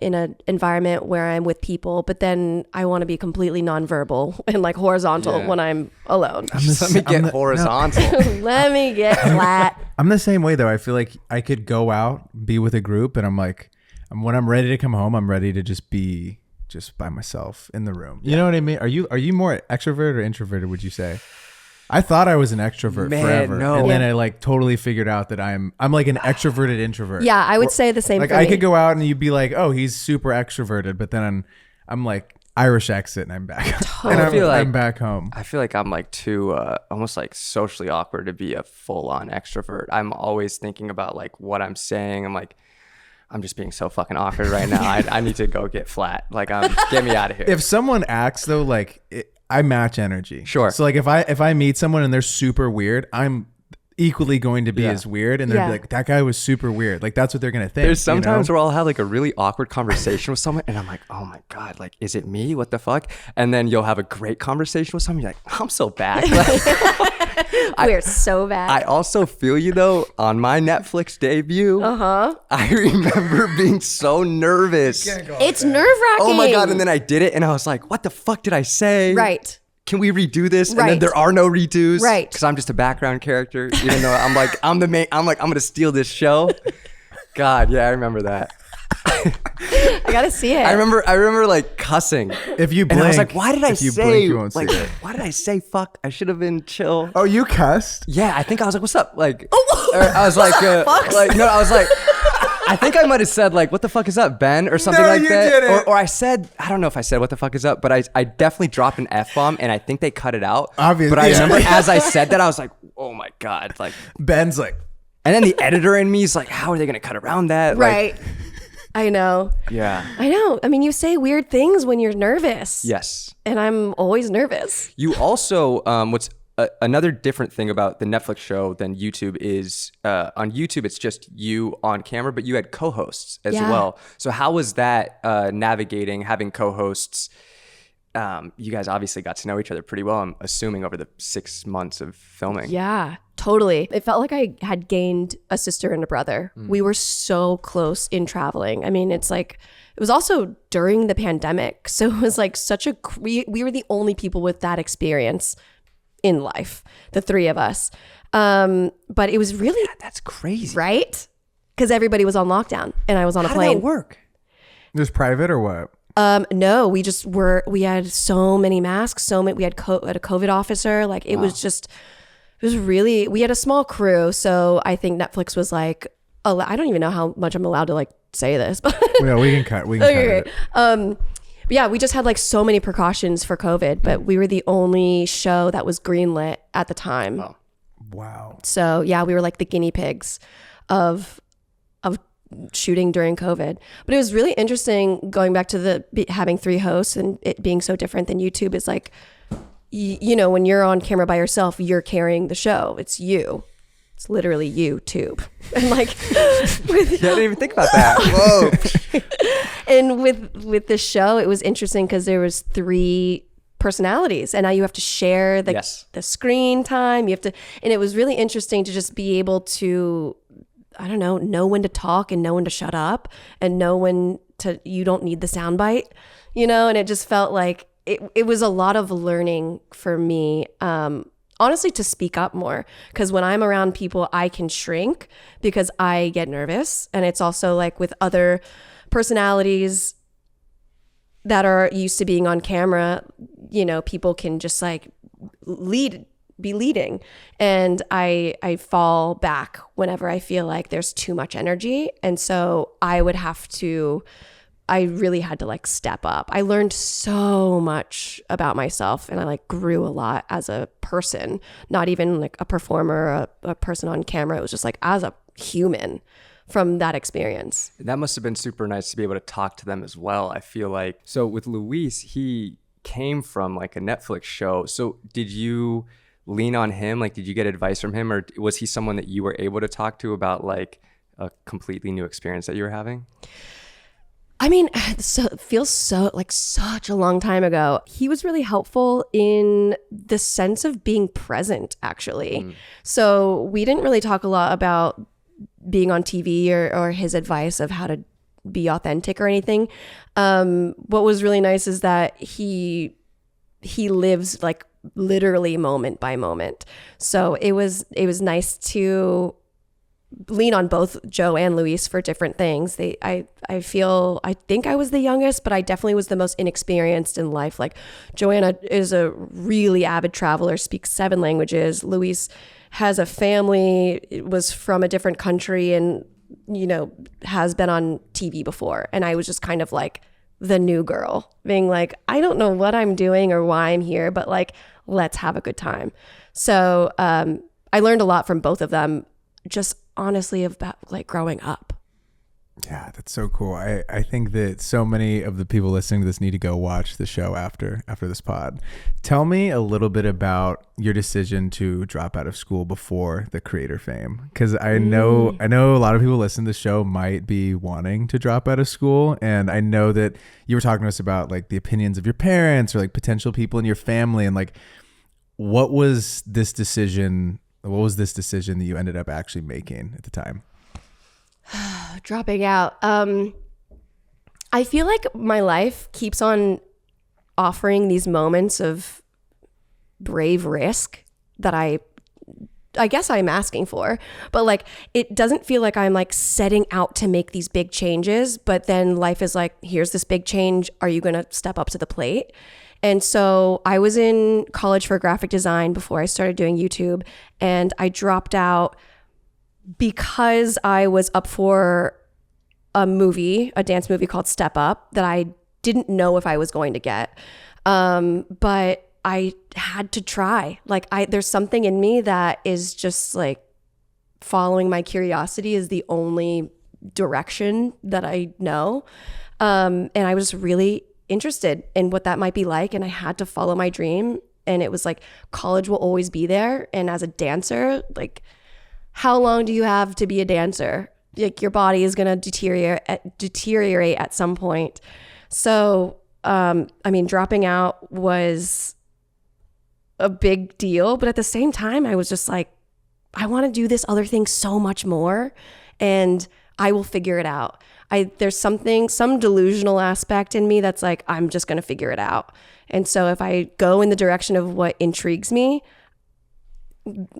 environment where I'm with people, but then I want to be completely nonverbal and like horizontal when I'm alone. Let me get horizontal. Let me get flat. I'm the same way though. I feel like I could go out, be with a group, and I'm like, when I'm ready to come home, I'm ready to just be by myself in the room. You know what I mean? Are you more extrovert or introverted, would you say? I thought I was an extrovert forever. No. And then I like totally figured out that I'm like an extroverted introvert. Yeah, I would say the same like for I me. could go out and you'd be like, oh, he's super extroverted, but then I'm like Irish exit and I'm back. Totally. I'm back home. I feel like I'm like too almost like socially awkward to be a full-on extrovert. I'm always thinking about like what I'm saying. I'm like, I'm just being so fucking awkward right now. I need to go get flat. Like, get me out of here. If someone acts though, like I match energy. Sure. So like if I meet someone and they're super weird, equally going to be Yeah. as weird, and they'll Yeah. be like, that guy was super weird. Like that's what they're gonna think. There's sometimes you know? where I'll have like a really awkward conversation with someone and I'm like, oh my God, like, is it me? What the fuck? And then you'll have a great conversation with someone. You're like, I'm so bad. Like, We're so bad. I also feel you though, on my Netflix debut, I remember being so nervous. It's nerve wracking. Oh my God. And then I did it and I was like, what the fuck did I say? Right. Can we redo this? And then Right. there are no redos. Right. Because I'm just a background character, even though I'm like, I'm the main, I'm going to steal this show. God, yeah, I remember that. I gotta see it. I remember like cussing. If you blink, And I was like, why did I if you say, blink, you won't like, see it. why did I say fuck? I should have been chill. Oh, you cussed? Yeah, I think I was like, what's up? Like, or I was like, I was like, I think I might have said like, what the fuck is up, Ben? Or something No, like you that. didn't. Or I said, I don't know if I said what the fuck is up, but I definitely dropped an F-bomb and I think they cut it out. Obviously, But I yeah. remember as I said that, I was like, oh my God. Like, Ben's like, and then the editor in me is like, how are they going to cut around that? Right. I know. Yeah. I know. I mean, you say weird things when you're nervous. Yes. And I'm always nervous. You also, what's another different thing about the Netflix show than YouTube is on YouTube, it's just you on camera, but you had co-hosts as Yeah. well. So how was that navigating, having co-hosts? You guys obviously got to know each other pretty well, I'm assuming, over the 6 months of filming. Yeah, totally. It felt like I had gained a sister and a brother. We were so close in traveling. I mean, it's like, it was also during the pandemic. So it was like we were the only people with that experience in life, the three of us. But it was really, That's crazy. right? Because everybody was on lockdown and I was on a How did plane. that work? just private or what? No, we had so many masks, we had a COVID officer. Like it was really, we had a small crew. So I think Netflix was like, I don't even know how much I'm allowed to like say this, but No, we can cut. We can okay. cut it. But yeah, we just had like so many precautions for COVID, but we were the only show that was greenlit at the time. Oh. Wow. So yeah, we were like the guinea pigs of shooting during COVID. But it was really interesting going back to having 3 hosts and it being so different than YouTube. Is like, you know, when you're on camera by yourself, you're carrying the show. It's you. It's literally YouTube. And like, I didn't even think about that. Whoa. and with the show, it was interesting because there was 3 personalities and now you have to share the screen time. You have to, and it was really interesting to just be able to, I don't know when to talk and know when to shut up and know when to, you don't need the soundbite, you know? And it just felt like it was a lot of learning for me, honestly, to speak up more. Because when I'm around people, I can shrink because I get nervous. And it's also like with other personalities that are used to being on camera, you know, people can just like be leading. And I fall back whenever I feel like there's too much energy. And so I really had to like step up. I learned so much about myself and I like grew a lot as a person, not even like a performer, a person on camera. It was just like as a human from that experience. That must have been super nice to be able to talk to them as well. I feel like, so with Luis, he came from like a Netflix show. So did you lean on him? Like, did you get advice from him, or was he someone that you were able to talk to about like a completely new experience that you were having? I mean, it feels so like such a long time ago. He was really helpful in the sense of being present, actually. So we didn't really talk a lot about being on TV or his advice of how to be authentic or anything. What was really nice is that he lives like literally moment by moment. So it was nice to lean on both Joe and Luis for different things. I think I was the youngest, but I definitely was the most inexperienced in life. Like Joanna is a really avid traveler, speaks 7 languages. Luis has a family, was from a different country and, you know, has been on TV before. And I was just kind of like the new girl being like, I don't know what I'm doing or why I'm here, but like, let's have a good time. So I learned a lot from both of them, just honestly about like growing up Yeah, that's so cool. I think that so many of the people listening to this need to go watch the show after this pod. Tell me a little bit about your decision to drop out of school before the creator fame, because I know a lot of people listening to the show might be wanting to drop out of school, and I know that you were talking to us about like the opinions of your parents or like potential people in your family, and like what was this decision that you ended up actually making at the time? Dropping out. I feel like my life keeps on offering these moments of brave risk that I guess I'm asking for, but like it doesn't feel like I'm like setting out to make these big changes, but then life is like, here's this big change. Are you going to step up to the plate? And so I was in college for graphic design before I started doing YouTube, and I dropped out because I was up for a dance movie called Step Up that I didn't know if I was going to get. But I had to try. Like there's something in me that is just like following my curiosity is the only direction that I know. And I was really interested in what that might be like. And I had to follow my dream. And it was like, college will always be there. And as a dancer, like, how long do you have to be a dancer? Like your body is going to deteriorate at some point. So, I mean, dropping out was a big deal, but at the same time, I was just like, I want to do this other thing so much more, and I will figure it out. There's some delusional aspect in me that's like, I'm just going to figure it out. And so if I go in the direction of what intrigues me,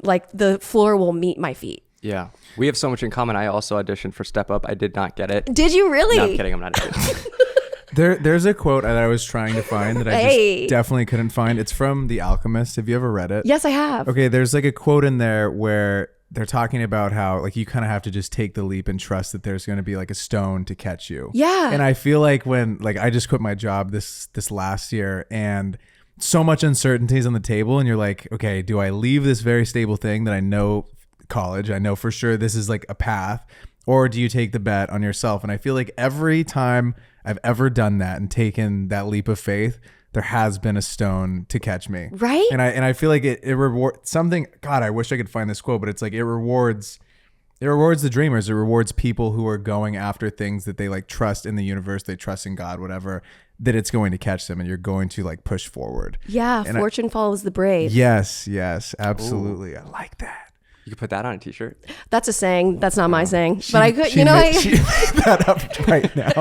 like the floor will meet my feet. Yeah. We have so much in common. I also auditioned for Step Up. I did not get it. Did you really? No, I'm kidding. I'm not a kid. There's a quote that I was trying to find that I just definitely couldn't find. It's from The Alchemist. Have you ever read it? Yes, I have. Okay, there's like a quote in there where they're talking about how like you kind of have to just take the leap and trust that there's going to be like a stone to catch you. Yeah. And I feel like when like I just quit my job this last year, and so much uncertainty is on the table, and you're like, okay, do I leave this very stable thing that I know, college, I know for sure this is like a path, or do you take the bet on yourself? And I feel like every time I've ever done that and taken that leap of faith, there has been a stone to catch me. Right. And I feel like it rewards something. God, I wish I could find this quote, but it's like it rewards the dreamers. It rewards people who are going after things that they like trust in the universe, they trust in God, whatever, that it's going to catch them and you're going to like push forward. Yeah. And fortune follows the brave. Yes, absolutely. Ooh. I like that. You could put that on a t-shirt. That's a saying. That's not my saying. But I could, she made that up right now.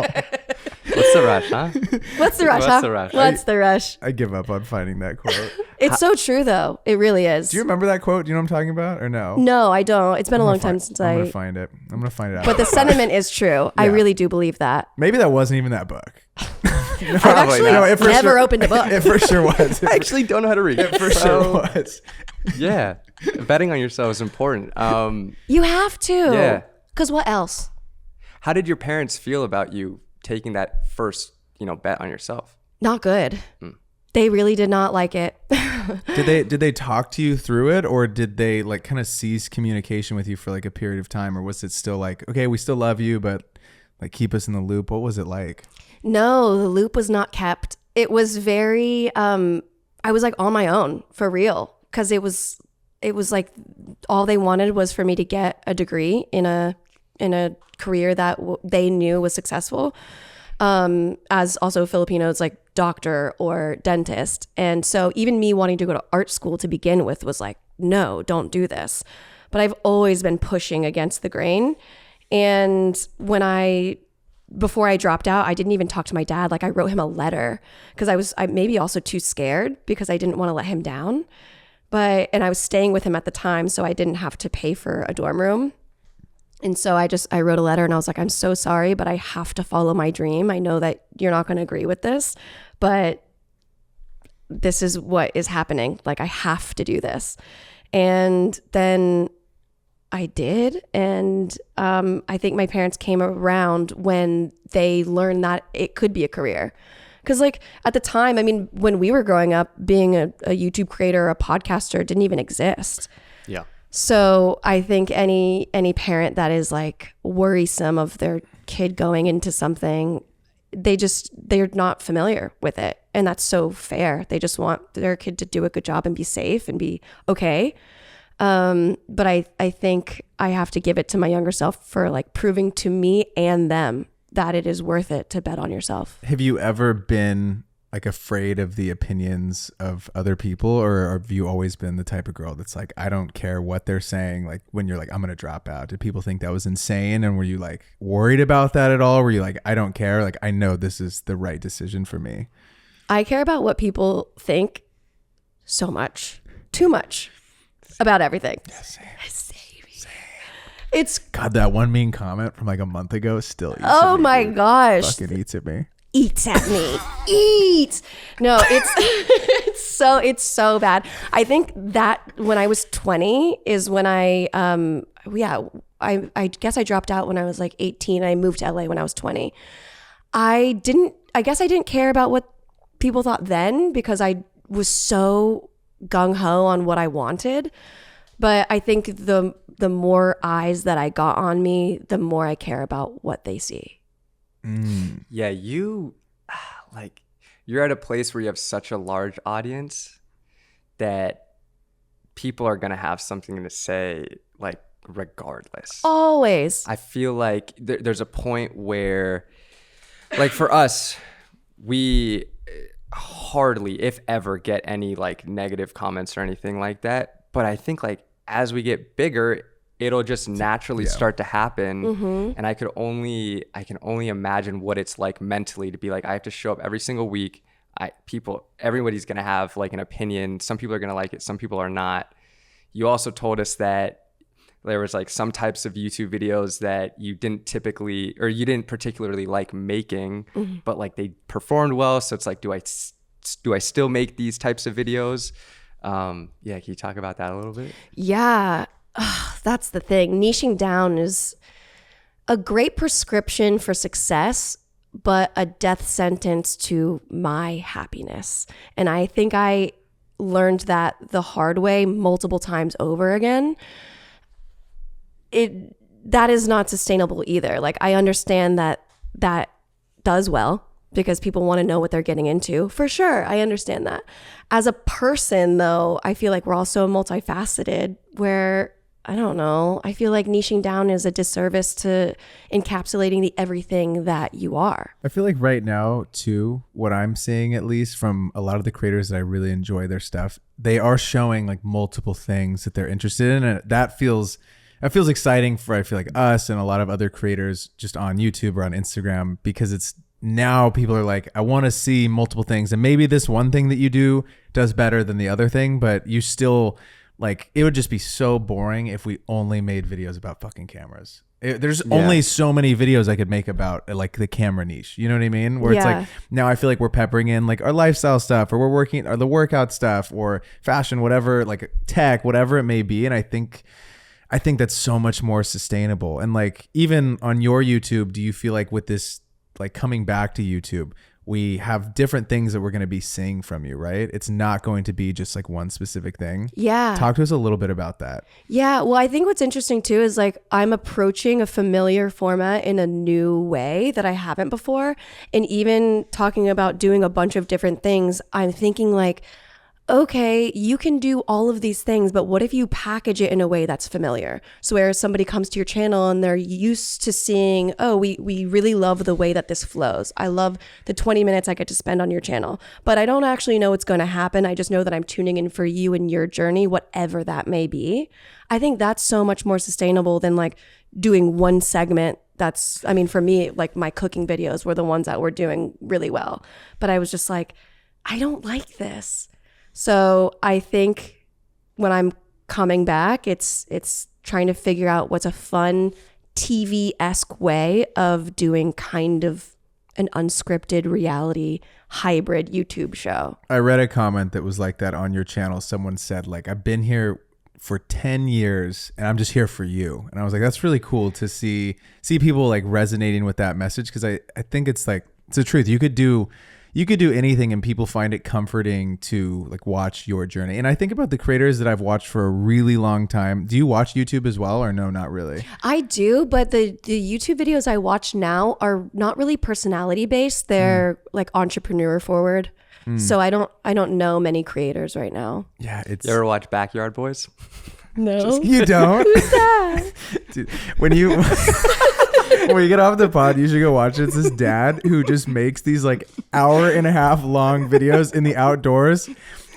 What's the rush, huh? What's the rush, huh? What's the rush? I give up on finding that quote. It's so true, though. It really is. Do you remember that quote? Do you know what I'm talking about or no? No, I don't. It's been a long time since I'm going to find it. I'm going to find it out. But the sentiment is true. Yeah. I really do believe that. Maybe that wasn't even that book. I've actually never opened a book. It for sure was. I actually don't know how to read. It for sure was. Yeah. Betting on yourself is important. You have to. Yeah. Because what else? How did your parents feel about you taking that first, bet on yourself? Not good. They really did not like it. Did they talk to you through it, or did they like kind of cease communication with you for like a period of time, or was it still like, okay, we still love you, but like keep us in the loop? What was it like? No, the loop was not kept. It was very, I was like on my own for real, because it was like all they wanted was for me to get a degree in a career that they knew was successful. As also Filipinos, like doctor or dentist. And so even me wanting to go to art school to begin with was like, no, don't do this. But I've always been pushing against the grain. And before I dropped out, I didn't even talk to my dad. Like I wrote him a letter because I was maybe also too scared because I didn't want to let him down. And I was staying with him at the time, so I didn't have to pay for a dorm room. And so I wrote a letter and I was like, I'm so sorry, but I have to follow my dream. I know that you're not going to agree with this, but this is what is happening. Like I have to do this. And then I did. And I think my parents came around when they learned that it could be a career. Because like at the time, I mean, when we were growing up, being a YouTube creator, a podcaster didn't even exist. Yeah. So I think any parent that is like worrisome of their kid going into something, they're not familiar with it. And that's so fair. They just want their kid to do a good job and be safe and be okay. But I think I have to give it to my younger self for like proving to me and them that it is worth it to bet on yourself. Have you ever been like afraid of the opinions of other people, or have you always been the type of girl that's like, I don't care what they're saying? Like when you're like, I'm going to drop out, did people think that was insane? And were you like worried about that at all? Were you like, I don't care. Like, I know this is the right decision for me. I care about what people think so much, too much about everything. Yeah, same. It's God, that one mean comment from like a month ago still eats oh at me, my dude. gosh. Fucking eats at me. Eats at me. Eats. No, it's so bad. I think that when I was 20 is when I guess I dropped out when I was like 18. I moved to LA when I was 20. I guess I didn't care about what people thought then because I was so gung-ho on what I wanted. But I think the more eyes that I got on me, the more I care about what they see. Yeah, you're at a place where you have such a large audience that people are going to have something to say, like, regardless. Always. I feel like there's a point where, like, for us, we hardly, if ever, get any, like, negative comments or anything like that. But I think, like, as we get bigger, it'll just naturally start to happen. Mm-hmm. And I can only imagine what it's like mentally to be like, I have to show up every single week. Everybody's going to have like an opinion. Some people are going to like it. Some people are not. You also told us that there was like some types of YouTube videos that you didn't particularly like making, but like they performed well. So it's like, do I still make these types of videos? Can you talk about that a little bit? Yeah. That's the thing. Niching down is a great prescription for success, but a death sentence to my happiness. And I think I learned that the hard way multiple times over again. That is not sustainable either. Like, I understand that does well because people want to know what they're getting into. For sure, I understand that. As a person, though, I feel like we're all so multifaceted where, I don't know, I feel like niching down is a disservice to encapsulating the everything that you are. I feel like right now, too, what I'm seeing, at least from a lot of the creators that I really enjoy their stuff, they are showing like multiple things that they're interested in. And that feels exciting for, I feel like, us and a lot of other creators just on YouTube or on Instagram, because it's now people are like, I want to see multiple things. And maybe this one thing that you do does better than the other thing, but you still, like, it would just be so boring if we only made videos about fucking cameras. There's only so many videos I could make about like the camera niche. You know what I mean? Where it's like, now I feel like we're peppering in like our lifestyle stuff, or we're working or the workout stuff, or fashion, whatever, like tech, whatever it may be. And I think that's so much more sustainable. And like, even on your YouTube, do you feel like with this, like coming back to YouTube, we have different things that we're going to be seeing from you, right? It's not going to be just like one specific thing. Yeah. Talk to us a little bit about that. Yeah. Well, I think what's interesting too is like I'm approaching a familiar format in a new way that I haven't before. And even talking about doing a bunch of different things, I'm thinking like, okay, you can do all of these things, but what if you package it in a way that's familiar? So where somebody comes to your channel and they're used to seeing, oh, we really love the way that this flows. I love the 20 minutes I get to spend on your channel, but I don't actually know what's going to happen. I just know that I'm tuning in for you and your journey, whatever that may be. I think that's so much more sustainable than like doing one segment. That's, I mean, for me, like my cooking videos were the ones that were doing really well, but I was just like, I don't like this. So I think when I'm coming back, it's trying to figure out what's a fun TV-esque way of doing kind of an unscripted reality hybrid YouTube show. I read a comment that was like that on your channel. Someone said like, I've been here for 10 years and I'm just here for you. And I was like, that's really cool to see people like resonating with that message. Cause I think it's like, it's the truth. You you could do anything and people find it comforting to like watch your journey. And I think about the creators that I've watched for a really long time. Do you watch YouTube as well, or no, not really? I do, but the YouTube videos I watch now are not really personality based. They're like entrepreneur forward. So I don't know many creators right now. Yeah, it's. You ever watch Backyard Boys? No. You don't? Who's that? Dude, when you get off the pod, you should go watch it. It's this dad who just makes these like 1.5 hour long videos in the outdoors.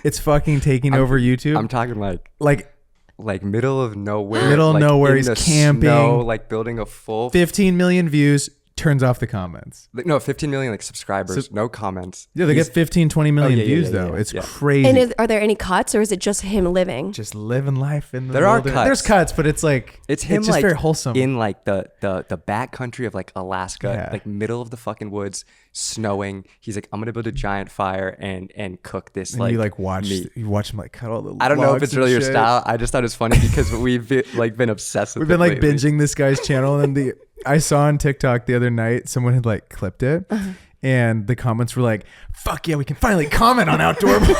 It's fucking taking over YouTube. I'm talking like middle of nowhere. Middle of like nowhere. in He's the camping. Snow, like building a full 15 million views, turns off the comments. No, 15 million like subscribers, no comments. Yeah, they get 15, 20 million yeah, views yeah, though. yeah, It's yeah. crazy. And are there any cuts, or is it just him living? Just living life in the There are wilderness. cuts. There's cuts, but it's like It's him just like very wholesome. in like the back country of like Alaska, Yeah. like middle of the fucking woods, snowing. He's like, I'm gonna build a giant fire and cook this and like you like watch meat. you watch him like cut all the I don't know if logs it's and really your shit. style. I just thought it was funny because we've been obsessed with We've been it like lately. binging this guy's channel, and I saw on TikTok the other night someone had like clipped it, and the comments were like, "Fuck yeah, we can finally comment on Outdoor Boys."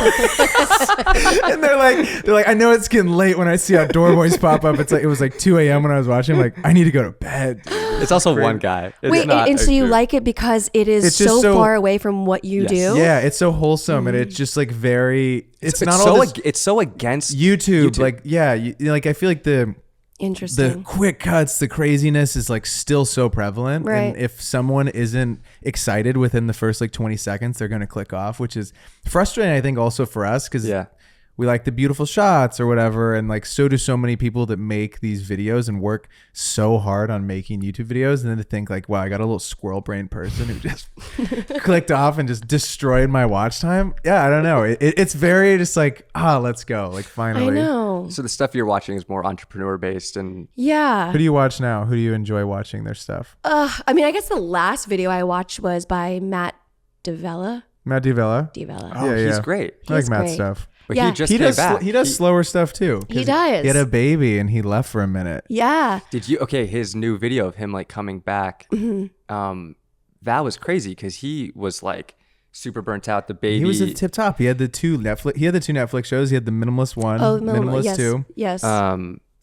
And they're like, I know it's getting late when I see Outdoor Boys pop up. It was like 2 a.m. when I was watching. I'm like, I need to go to bed. Dude. It's also one guy. It's Wait, not and a so you group. like it because it is It's just so so- far away from what you Yes. do? Yeah, it's so wholesome, and it's just like very. It's not so all this it's so against YouTube. Like yeah, like I feel like the Interesting. quick cuts, the craziness is like still so prevalent. Right. And if someone isn't excited within the first like 20 seconds, they're going to click off, which is frustrating, I think, also for us because Yeah. we like the beautiful shots or whatever. And like, so do so many people that make these videos and work so hard on making YouTube videos. And then to think like, wow, I got a little squirrel brain person who just clicked off and just destroyed my watch time. Yeah, I don't know. It's very just like, let's go. Like finally. I know. So the stuff you're watching is more entrepreneur based and Yeah. Who do you watch now? Who do you enjoy watching their stuff? I mean, I guess the last video I watched was by Matt Davella. Matt D'Avella. oh, Yeah, he's yeah. great. I like He's Matt's great. stuff. But Yeah. he just He came does. back. He does slower stuff too. 'cause He does. He had a baby and he left for a minute. Yeah. Did you his new video of him like coming back that was crazy because he was like super burnt out, the baby. He was at tip top. He had the two Netflix shows. He had the Minimalist one, Oh, Minimalist yes. two. Yes.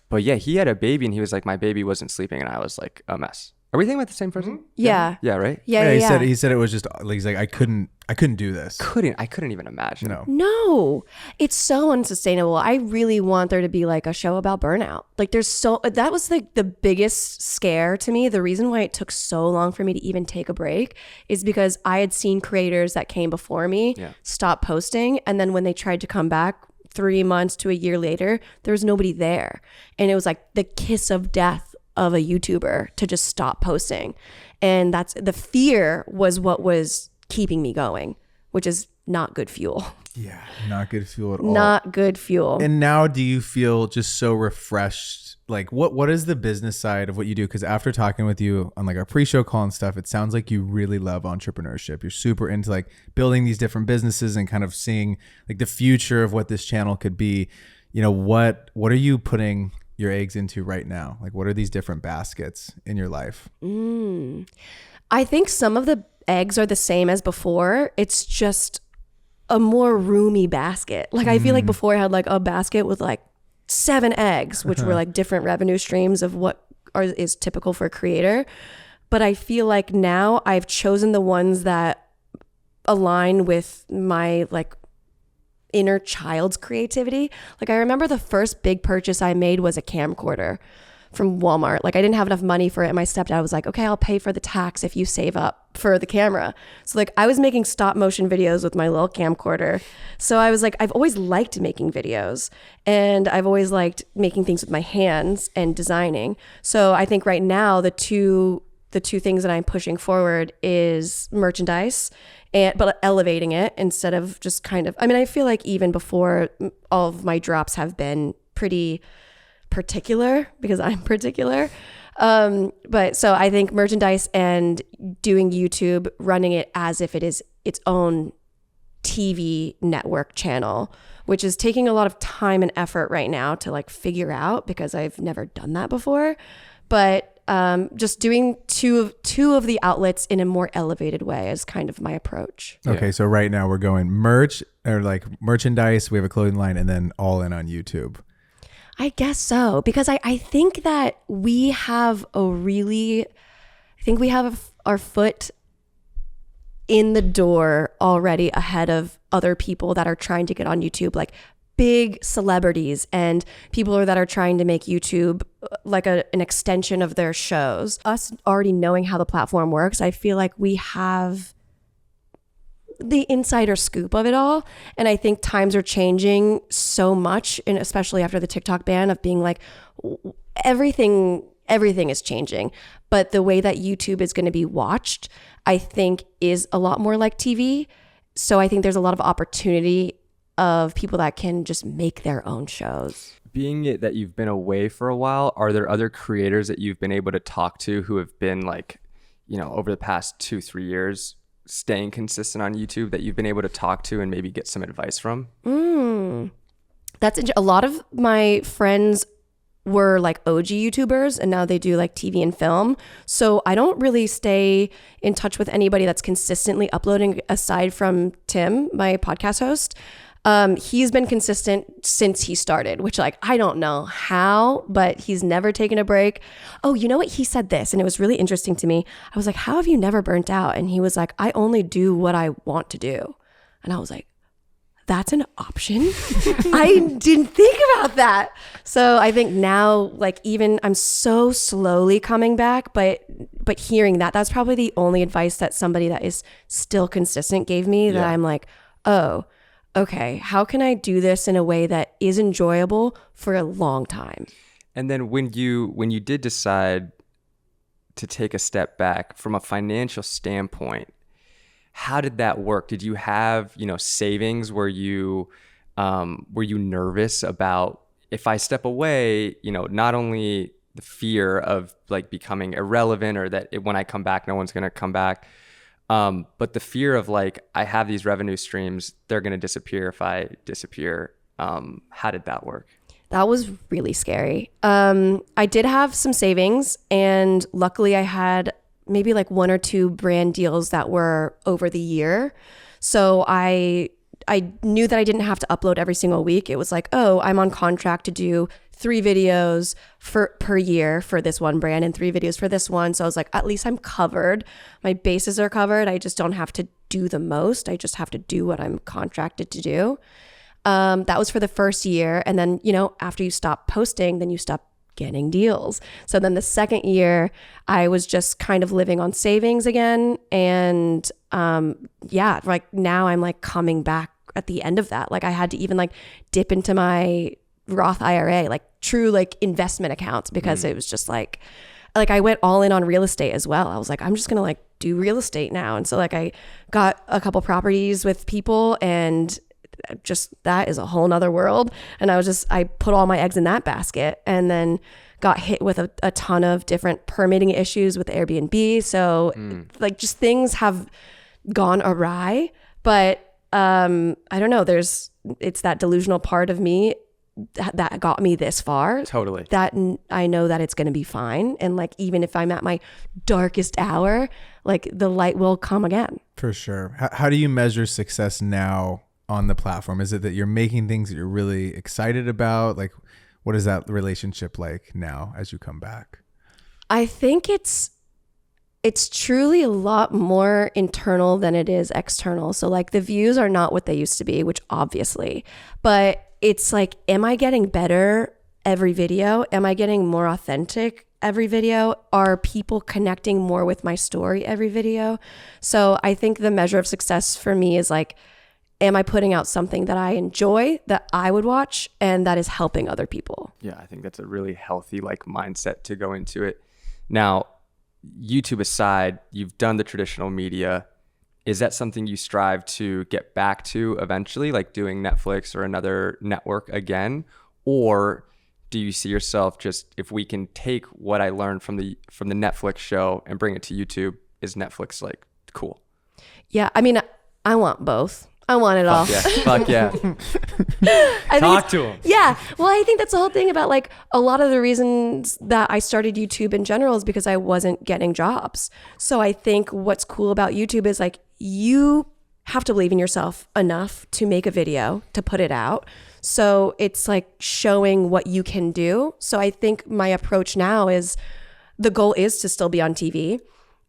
But yeah, he had a baby and he was like, my baby wasn't sleeping and I was like a mess. Are we thinking about the same person? yeah. Yeah, right? Yeah. He said it was just like he's like I couldn't do this. I couldn't even imagine. No. No, it's so unsustainable. I really want there to be like a show about burnout. Like that was like the biggest scare to me. The reason why it took so long for me to even take a break is because I had seen creators that came before me stop posting. And then when they tried to come back 3 months to a year later, there was nobody there. And it was like the kiss of death of a YouTuber to just stop posting. And that's the fear was what was keeping me going, which is not good fuel. Yeah, not good fuel at all. Not good fuel. And now, do you feel just so refreshed? Like, what is the business side of what you do? Because after talking with you on like our pre-show call and stuff, it sounds like you really love entrepreneurship. You're super into like building these different businesses and kind of seeing like the future of what this channel could be. You know, what are you putting your eggs into right now? Like, what are these different baskets in your life? I think some of the eggs are the same as before. It's just a more roomy basket. Like I feel like before I had like a basket with like 7 eggs, which were like different revenue streams of what is typical for a creator. But I feel like now I've chosen the ones that align with my like inner child's creativity. Like I remember the first big purchase I made was a camcorder from Walmart. Like I didn't have enough money for it. And my stepdad was like, okay, I'll pay for the tax if you save up for the camera. So like I was making stop motion videos with my little camcorder. So I was like, I've always liked making videos and I've always liked making things with my hands and designing. So I think right now the two things that I'm pushing forward is merchandise but elevating it instead of just kind of, I mean, I feel like even before all of my drops have been pretty particular because I'm particular. But so I think merchandise and doing YouTube, running it as if it is its own TV network channel, which is taking a lot of time and effort right now to like figure out because I've never done that before. But just doing two of the outlets in a more elevated way is kind of my approach. Okay, so right now we're going merch or like merchandise. We have a clothing line, and then all in on YouTube. I guess so, because I think that we have our foot in the door already ahead of other people that are trying to get on YouTube, like big celebrities and people that are trying to make YouTube like an extension of their shows. Us already knowing how the platform works, I feel like we have the insider scoop of it all. And I think times are changing so much, and especially after the TikTok ban, of being like everything is changing. But the way that YouTube is going to be watched, I think, is a lot more like TV. So I think there's a lot of opportunity of people that can just make their own shows. Being it that you've been away for a while, are there other creators that you've been able to talk to who have been like, over the past 2-3 years, staying consistent on YouTube, that you've been able to talk to and maybe get some advice from? That's a lot of my friends were like OG YouTubers, and now they do like TV and film. So I don't really stay in touch with anybody that's consistently uploading aside from Tim, my podcast host. He's been consistent since he started, which like, I don't know how, but he's never taken a break. Oh, you know what? He said this, and it was really interesting to me. I was like, how have you never burnt out? And he was like, I only do what I want to do. And I was like, that's an option. I didn't think about that. So I think now, like, even I'm so slowly coming back, but hearing that's probably the only advice that somebody that is still consistent gave me, that I'm like, oh, okay, how can I do this in a way that is enjoyable for a long time? And then when you did decide to take a step back from a financial standpoint, how did that work? Did you have, savings? Were you nervous about, if I step away, not only the fear of like becoming irrelevant, or that when I come back, no one's going to come back, but the fear of like, I have these revenue streams, they're going to disappear if I disappear. How did that work? That was really scary. I did have some savings, and luckily I had maybe like 1 or 2 brand deals that were over the year. So I knew that I didn't have to upload every single week. It was like, oh, I'm on contract to do 3 videos per year for this one brand and 3 videos for this one. So I was like, at least I'm covered. My bases are covered. I just don't have to do the most. I just have to do what I'm contracted to do. That was for the first year. And then, after you stop posting, then you stop getting deals. So then the second year, I was just kind of living on savings again. And like now I'm like coming back at the end of that. Like I had to even like dip into my Roth IRA, like true like investment accounts, because it was just like I went all in on real estate as well. I was like, I'm just going to like do real estate now. And so like I got a couple properties with people, and just that is a whole nother world. And I put all my eggs in that basket, and then got hit with a ton of different permitting issues with Airbnb. So like just things have gone awry, but I don't know, it's that delusional part of me that got me this far. Totally. That I know that it's going to be fine. And like, even if I'm at my darkest hour, like the light will come again. For sure. How do you measure success now on the platform? Is it that you're making things that you're really excited about? Like, what is that relationship like now as you come back? I think it's truly a lot more internal than it is external. So like the views are not what they used to be, which obviously, but it's like, am I getting better every video? Am I getting more authentic every video? Are people connecting more with my story every video? So I think the measure of success for me is like, am I putting out something that I enjoy, that I would watch, and that is helping other people? Yeah, I think that's a really healthy like mindset to go into it. Now, YouTube aside, you've done the traditional media. Is that something you strive to get back to eventually, like doing Netflix or another network again? Or do you see yourself just, if we can take what I learned from the Netflix show and bring it to YouTube, is Netflix like cool? Yeah, I mean, I want both. I want it all. Yeah, fuck yeah. I think Talk to him. Yeah. Well, I think that's the whole thing about like a lot of the reasons that I started YouTube in general is because I wasn't getting jobs. So I think what's cool about YouTube is like you have to believe in yourself enough to make a video, to put it out. So it's like showing what you can do. So I think my approach now is the goal is to still be on TV,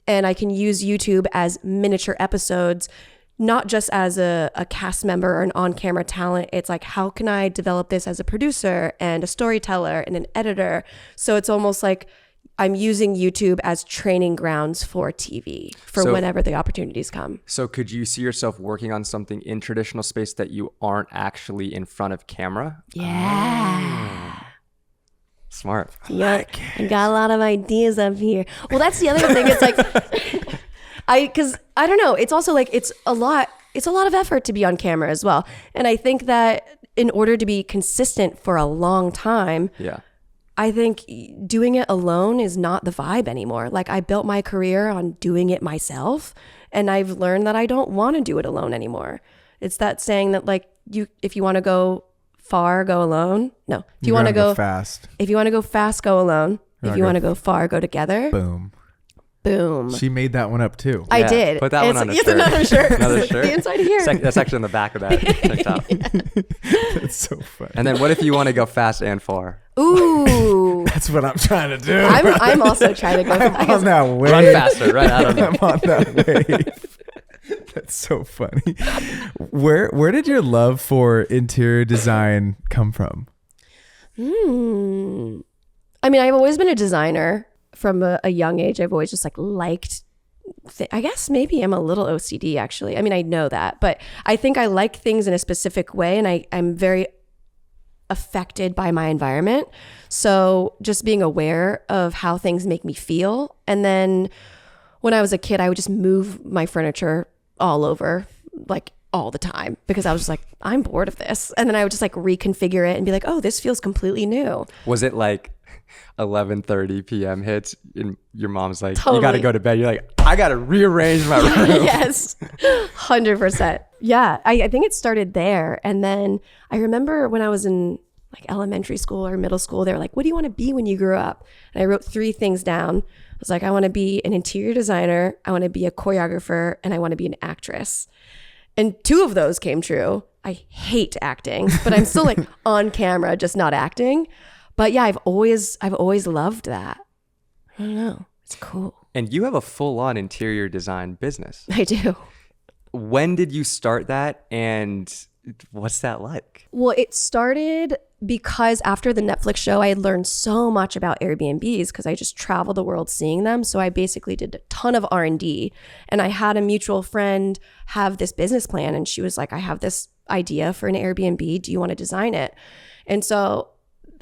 and I can use YouTube as miniature episodes, not just as a cast member or an on-camera talent. It's like, how can I develop this as a producer and a storyteller and an editor? So it's almost like I'm using YouTube as training grounds for TV for whenever the opportunities come. So could you see yourself working on something in traditional space that you aren't actually in front of camera? Yeah. Smart. Yeah. I got a lot of ideas up here. Well, that's the other thing. It's like, because I don't know. It's also like, it's a lot of effort to be on camera as well. And I think that in order to be consistent for a long time, Yeah. I think doing it alone is not the vibe anymore. Like I built my career on doing it myself, and I've learned that I don't want to do it alone anymore. It's that saying that like if you want to go far, go alone. No, if you want to go fast. If you want to go fast, go alone. If you want to go far, go together. Boom. Boom. She made that one up too. I did. Put that one on a It's shirt. another shirt. Another shirt. The inside here. That's actually on the back of that TikTok. That's so funny. And then what if you want to go fast and far? Ooh. That's what I'm trying to do. I'm also trying to go. I'm on that wave. Run faster, right? I don't know. I'm on that wave. That's so funny. Where did your love for interior design come from? I mean, I've always been a designer from a young age. I've always just like liked. I guess maybe I'm a little OCD actually. I mean, I know that, but I think I like things in a specific way, and I'm very affected by my environment. So just being aware of how things make me feel. And then when I was a kid, I would just move my furniture all over, like all the time, because I was just like, I'm bored of this. And then I would just like reconfigure it and be like, oh, this feels completely new. Was it like 11:30 p.m. hits and your mom's like, Totally. you got to go to bed? You're like, I got to rearrange my room. Yes, 100%. Yeah, I think it started there. And then I remember when I was in like elementary school or middle school, they were like, what do you want to be when you grow up? And I wrote 3 things down. I was like, I want to be an interior designer, I want to be a choreographer, and I want to be an actress. And 2 of those came true. I hate acting, but I'm still like on camera, just not acting. But yeah, I've always loved that. I don't know. It's cool. And you have a full-on interior design business. I do. When did you start that, and what's that like? Well, it started because after the Netflix show, I had learned so much about Airbnbs because I just traveled the world seeing them. So I basically did a ton of R&D, and I had a mutual friend have this business plan, and she was like, I have this idea for an Airbnb. Do you want to design it? And so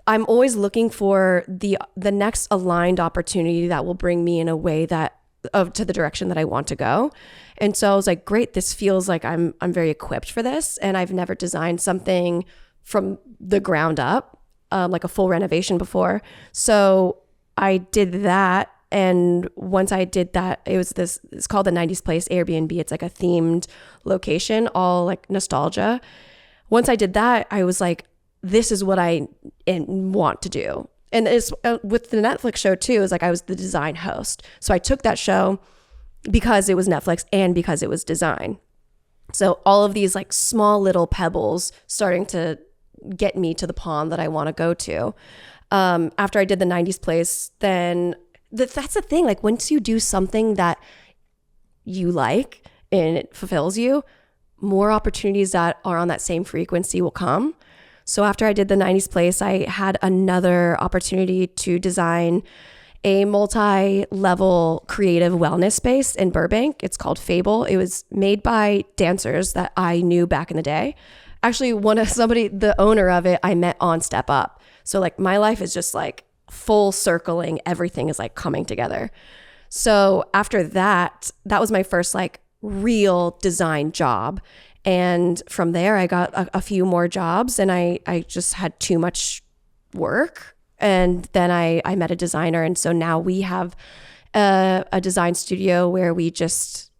I'm always looking for the next aligned opportunity that will bring me in a way that to the direction that I want to go. And so I was like, great, this feels like I'm very equipped for this. And I've never designed something from the ground up, like a full renovation before. So I did that. And once I did that, it's called the 90s Place Airbnb. It's like a themed location, all like nostalgia. Once I did that, I was like, this is what I want to do. And it's with the Netflix show too, is like I was the design host. So I took that show because it was Netflix and because it was design. So all of these like small little pebbles starting to get me to the pond that I want to go to. After I did the 90s Place, then that's the thing. Like once you do something that you like and it fulfills you, more opportunities that are on that same frequency will come. So after I did the 90s Place, I had another opportunity to design a multi-level creative wellness space in Burbank. It's called Fable. It was made by dancers that I knew back in the day. Actually, the owner of it, I met on Step Up. So like my life is just like full circling. Everything is like coming together. So after that was my first like real design job. And from there, I got a few more jobs, and I just had too much work. And then I met a designer. And so now we have a design studio where we just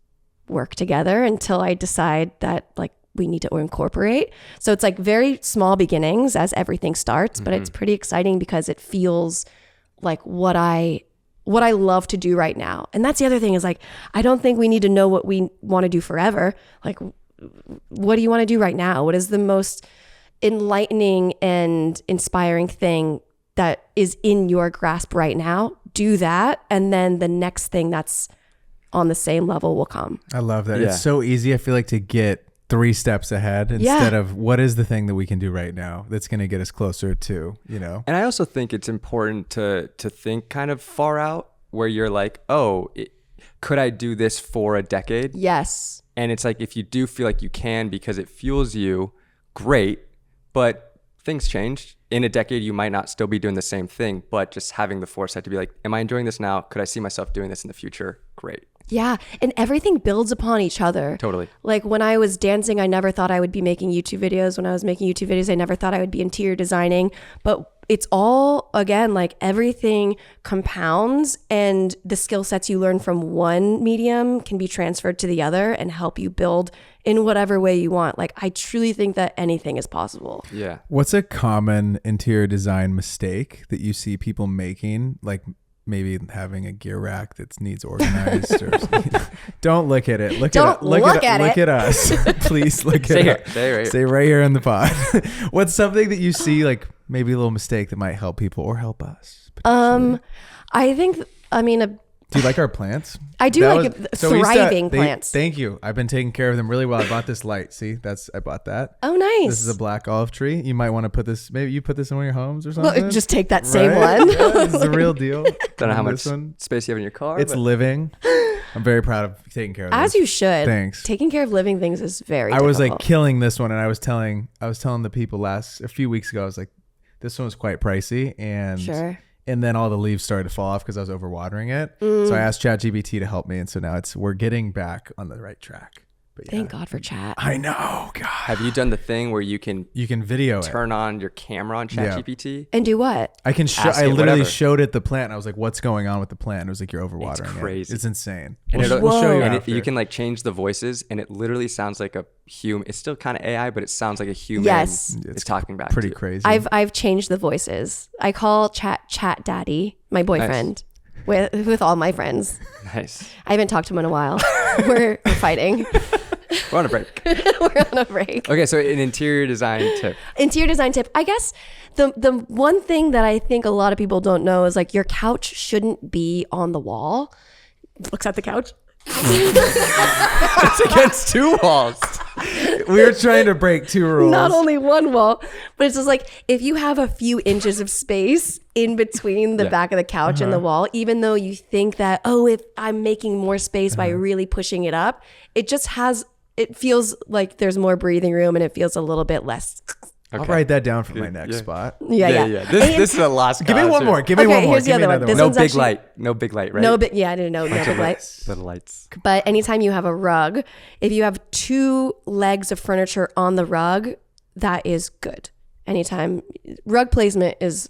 work together until I decide that like we need to incorporate. So it's like very small beginnings as everything starts, but it's pretty exciting because it feels like what I love to do right now. And that's the other thing is like, I don't think we need to know what we want to do forever. Like, what do you want to do right now? What is the most enlightening and inspiring thing that is in your grasp right now? Do that. And then the next thing that's on the same level will come. I love that. It's so easy, I feel like, to get 3 steps ahead instead of what is the thing that we can do right now that's going to get us closer to, you know? And I also think it's important to think kind of far out where you're like, oh, could I do this for a decade? Yes. And it's like, if you do feel like you can because it fuels you, great. But things change. In a decade, you might not still be doing the same thing, but just having the foresight to be like, am I enjoying this now? Could I see myself doing this in the future? Great. Yeah. And everything builds upon each other. Totally. Like when I was dancing, I never thought I would be making YouTube videos. When I was making YouTube videos, I never thought I would be interior designing. But it's all, again, like everything compounds, and the skill sets you learn from one medium can be transferred to the other and help you build in whatever way you want. Like, I truly think that anything is possible. Yeah. What's a common interior design mistake that you see people making? Like maybe having a gear rack that needs organized or don't look at it. Look at us. Please look at it. Stay right here in the pod. What's something that you see, like maybe a little mistake that might help people or help us? I think, do you like our plants? I do thriving plants. Thank you. I've been taking care of them really well. I bought this light. See, I bought that. Oh, nice. This is a black olive tree. You might want to put this, maybe you put this in one of your homes or something. Well, just take that same one. Yeah, this is the real deal. Don't know how much space you have in your car. It's living. I'm very proud of taking care of it. As you should. Thanks. Taking care of living things is very difficult. I was like killing this one, and I was telling the people a few weeks ago, I was like, this one was quite pricey, and sure. And then all the leaves started to fall off because I was overwatering it. So I asked ChatGPT to help me, and so now we're getting back on the right track. But Thank God for chat. I know. God. Have you done the thing where you can video turn on your camera on ChatGPT? And do what? I can show. I literally showed it the plant. And I was like, "What's going on with the plant?" It was like, "You're overwatering It's crazy. it. It's insane." And we'll show you. And you can like change the voices, and it literally sounds like a human. It's still kind of AI, but it sounds like a human. Yes, it's talking back. Pretty to crazy. I've changed the voices. I call chat Daddy, my boyfriend. Nice. With all my friends. Nice. I haven't talked to him in a while. We're fighting. We're on a break. We're on a break. Okay, so an interior design tip. Interior design tip. I guess the one thing that I think a lot of people don't know is like your couch shouldn't be on the wall. Looks at the couch. It's against 2 walls. We were trying to break 2 rules. Not only 1 wall, but it's just like if you have a few inches of space in between the back of the couch and the wall, even though you think that, if I'm making more space by really pushing it up, it feels like there's more breathing room and it feels a little bit less. Okay. I'll write that down for my next spot. Yeah. This is a lost. Give me one more. Here's the other one. No big light. No big light, right? I didn't know. No big light. Little lights. But anytime you have a rug, if you have 2 legs of furniture on the rug, that is good. Anytime rug placement is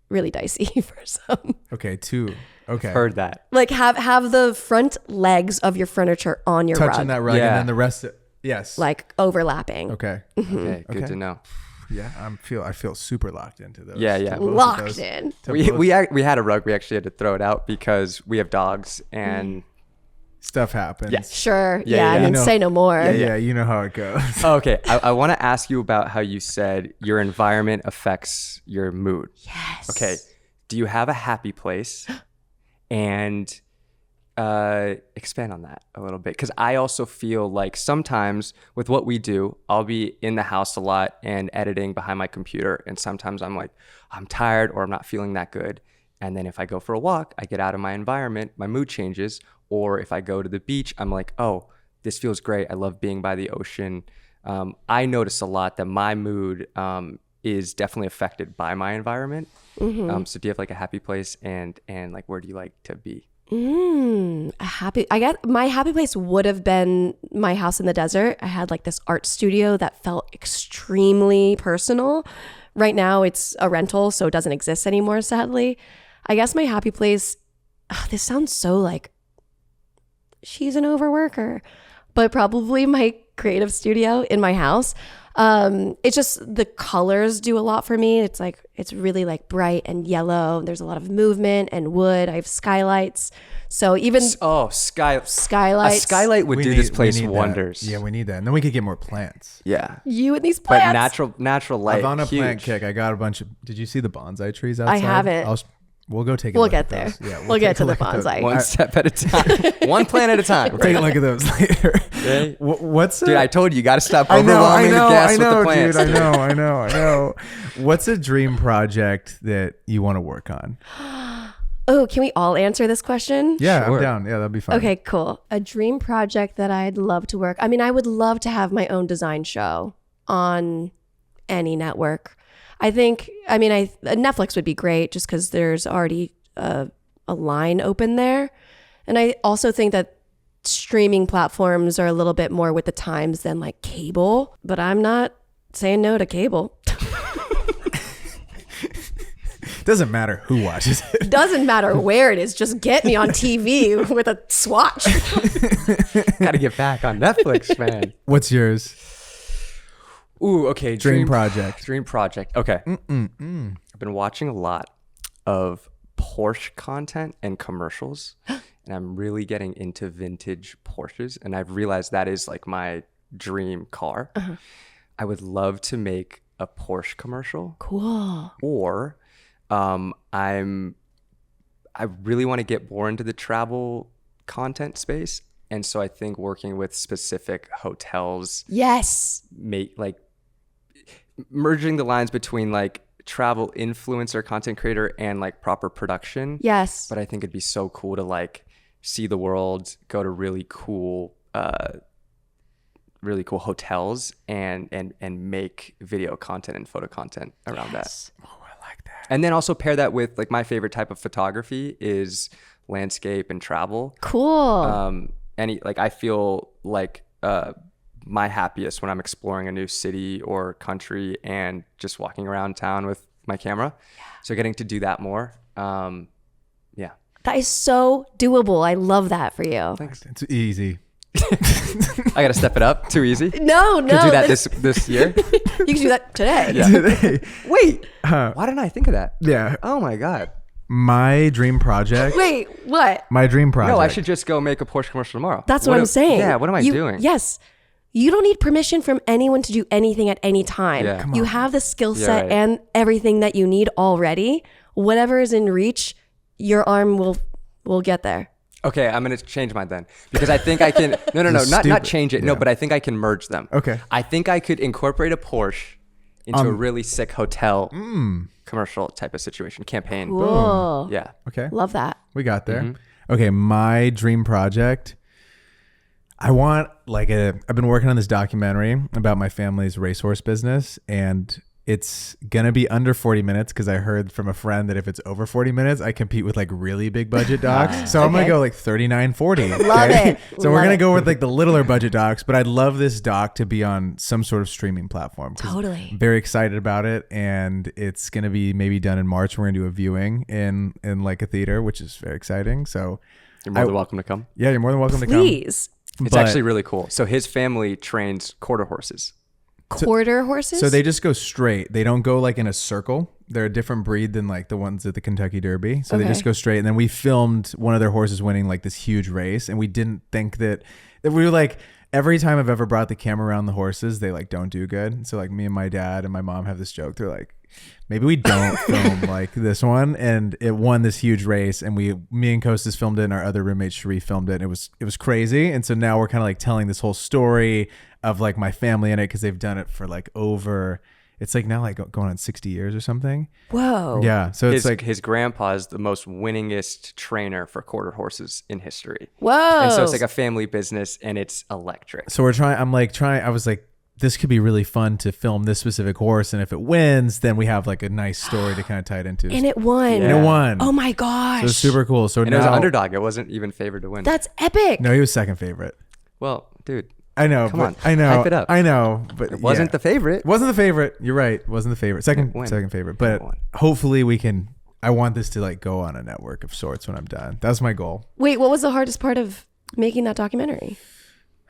really dicey for some. Okay, 2. Okay. Heard that. Like have the front legs of your furniture on your rug. Touching that rug and then the rest yes. Like overlapping. Okay. Okay, good to know. Yeah, I feel super locked into those. Yeah. Locked in. We had a rug. We actually had to throw it out because we have dogs and stuff happens. Yes. Sure. Yeah. Say no more. Yeah, you know how it goes. Okay. I want to ask you about how you said your environment affects your mood. Yes. Okay. Do you have a happy place? And expand on that a little bit, because I also feel like sometimes with what we do, I'll be in the house a lot and editing behind my computer, and sometimes I'm like, I'm tired or I'm not feeling that good, and then if I go for a walk, I get out of my environment, my mood changes. Or if I go to the beach, I'm like, oh, this feels great, I love being by the ocean. I notice a lot that my mood is definitely affected by my environment. So do you have like a happy place, and like where do you like to be? I guess my happy place would have been my house in the desert. I had like this art studio that felt extremely personal. Right now it's a rental, so it doesn't exist anymore, sadly. I guess my happy place, this sounds so like she's an overworker, but probably my creative studio in my house. It's just the colors do a lot for me. It's really like bright and yellow. There's a lot of movement and wood. I have skylights. So even skylights. A skylight would do this place we need wonders. That. Yeah, we need that. And then we could get more plants. Yeah. You and these plants. But natural light. I'm on a huge. plant kick. I got a bunch of. Did you see the bonsai trees outside? I haven't. We'll go take a We'll look get at there. those. Yeah, We'll get take to a the look at those. bonsai. One step at a time. One plant at a time. We'll take a look at those later. Okay. What's Dude, I told you got to stop overwhelming the guests with the plants. Dude, I know. What's a dream project that you want to work on? Oh, can we all answer this question? Yeah, Sure. I'm down. Yeah, that'd be fun. Okay, cool. A dream project that I'd love to work. I mean, I would love to have my own design show on any network. Netflix would be great just because there's already a line open there. And I also think that streaming platforms are a little bit more with the times than like cable, but I'm not saying no to cable. Doesn't matter who watches it. Doesn't matter where it is. Just get me on TV with a swatch. Got to get back on Netflix, man. What's yours? Ooh, okay. Dream project. Dream project. Okay. I've been watching a lot of Porsche content and commercials, and I'm really getting into vintage Porsches, and I've realized that is like my dream car. I would love to make a Porsche commercial. Cool. Or I really want to get more into the travel content space, and so I think working with specific hotels, Yes. merging the lines between like travel influencer, content creator, and like proper production. Yes. But I think it'd be so cool to like see the world, go to really cool hotels and make video content and photo content around that. Oh, I like that. And then also pair that with like my favorite type of photography is landscape and travel. Cool. I feel like my happiest when I'm exploring a new city or country and just walking around town with my camera. Yeah. So getting to do that more. Yeah. That is so doable. I love that for you. Thanks. It's easy. I got to step it up. Too easy. No. Could do that this year. You can do that today. Yeah. Today. Wait. Why didn't I think of that? Yeah. Oh my God. My dream project. Wait, what? My dream project. No, I should just go make a Porsche commercial tomorrow. That's what I'm saying. Yeah. What am I doing? Yes. You don't need permission from anyone to do anything at any time. Yeah. You have the skill Yeah, set right. and everything that you need already. Whatever is in reach, your arm will get there. Okay, I'm gonna change mine then because I think I can. No, not Stupid. change it. No, Yeah. but I think I can merge them. Okay. I think I could incorporate a Porsche into a really sick hotel commercial type of situation campaign. Cool. Yeah. Okay. Love that. We got there. Okay, my dream project. I want I've been working on this documentary about my family's racehorse business, and it's gonna be under 40 minutes because I heard from a friend that if it's over 40 minutes, I compete with like really big budget docs. So I'm gonna go like 39, 40. Love it. So we're Love gonna it. go with like the littler budget docs, but I'd love this doc to be on some sort of streaming platform. 'Cause Totally. I'm very excited about it, and it's gonna be maybe done in March. We're gonna do a viewing in like a theater, which is very exciting. So You're more than welcome to come. yeah, you're more than welcome to come. Please. It's But- actually really cool. So his family trains quarter horses. Quarter horses? So they just go straight. They don't go like in a circle. They're a different breed than like the ones at the Kentucky Derby. So they Okay. just go straight. And then we filmed one of their horses winning like this huge race. And we didn't think that we were like, every time I've ever brought the camera around the horses, they like don't do good. So like me and my dad and my mom have this joke. They're like, maybe we don't film like this one. And it won this huge race. And me and Kostas filmed it, and our other roommate Sheree filmed it. And it was crazy. And so now we're kind of like telling this whole story of like my family in it, because they've done it for like it's like now like going on 60 years or something. Whoa. Yeah. So it's like his grandpa is the most winningest trainer for quarter horses in history. Whoa. And so it's like a family business, and it's electric. so we're trying. I was like, this could be really fun to film this specific horse, and if it wins, then we have like a nice story to kind of tie it into. and it won. Yeah. And it won. Oh my gosh. So it's super cool. So And now it was an underdog. It wasn't even favored to win. That's epic. No, he was second favorite. Well, dude, I know. Come but on, I know. hype it up. I know. But it wasn't the favorite. Wasn't the favorite. You're right. Wasn't the favorite. Second Win. favorite. But Win. hopefully we can. I want this to like go on a network of sorts when I'm done. That's my goal. Wait, what was the hardest part of making that documentary?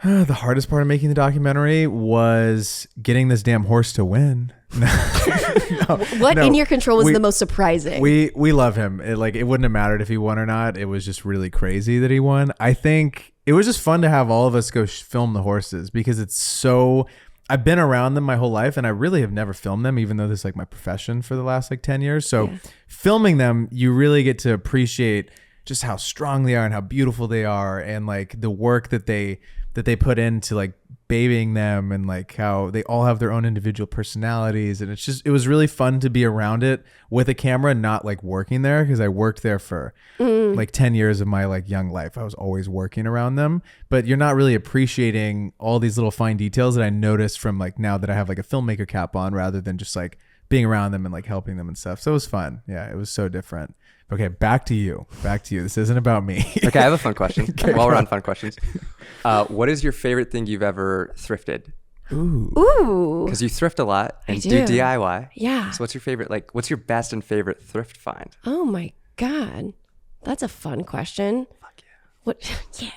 The hardest part of making the documentary was getting this damn horse to win. What in your control was the most surprising? We love him. It wouldn't have mattered if he won or not. It was just really crazy that he won. I think it was just fun to have all of us go film the horses because it's so. I've been around them my whole life and I really have never filmed them, even though this is like my profession for the last like 10 years. So filming them, you really get to appreciate just how strong they are and how beautiful they are and like the work that they put into like babying them and like how they all have their own individual personalities. And it was really fun to be around it with a camera, not like working there because I worked there for like 10 years of my like young life. I was always working around them, but you're not really appreciating all these little fine details that I noticed from like now that I have like a filmmaker cap on rather than just like being around them and like helping them and stuff. So it was fun. Yeah, it was so different. Okay, back to you. This isn't about me. Okay, I have a fun question. While we're on fun questions, what is your favorite thing you've ever thrifted? Ooh. Because you thrift a lot and do DIY. Yeah. So what's your favorite? Like, what's your best and favorite thrift find? Oh my God, that's a fun question. Fuck yeah. What? Yeah.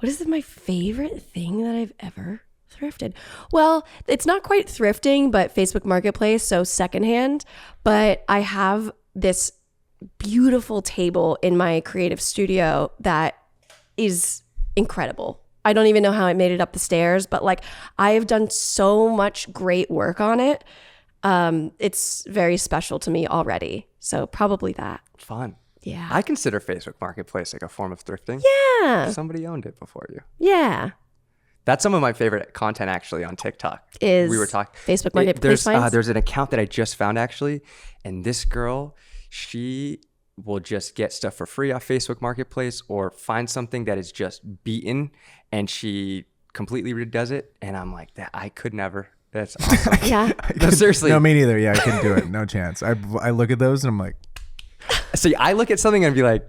What is my favorite thing that I've ever thrifted? Well, it's not quite thrifting, but Facebook Marketplace, so secondhand. But I have this beautiful table in my creative studio that is incredible. I don't even know how it made it up the stairs, but like I have done so much great work on it. It's very special to me already. So probably that. Fun. Yeah. I consider Facebook Marketplace like a form of thrifting. Yeah. Somebody owned it before you. Yeah. That's some of my favorite content actually on TikTok. We were talking Facebook Marketplace finds? There's an account that I just found actually, and this girl, she will just get stuff for free off Facebook Marketplace or find something that is just beaten and she completely redoes it. And I'm like, that I could never. That's awesome. Yeah. No, seriously. No, me neither. Yeah, I couldn't do it. No chance. I look at those and I'm like. See, I look at something and be like,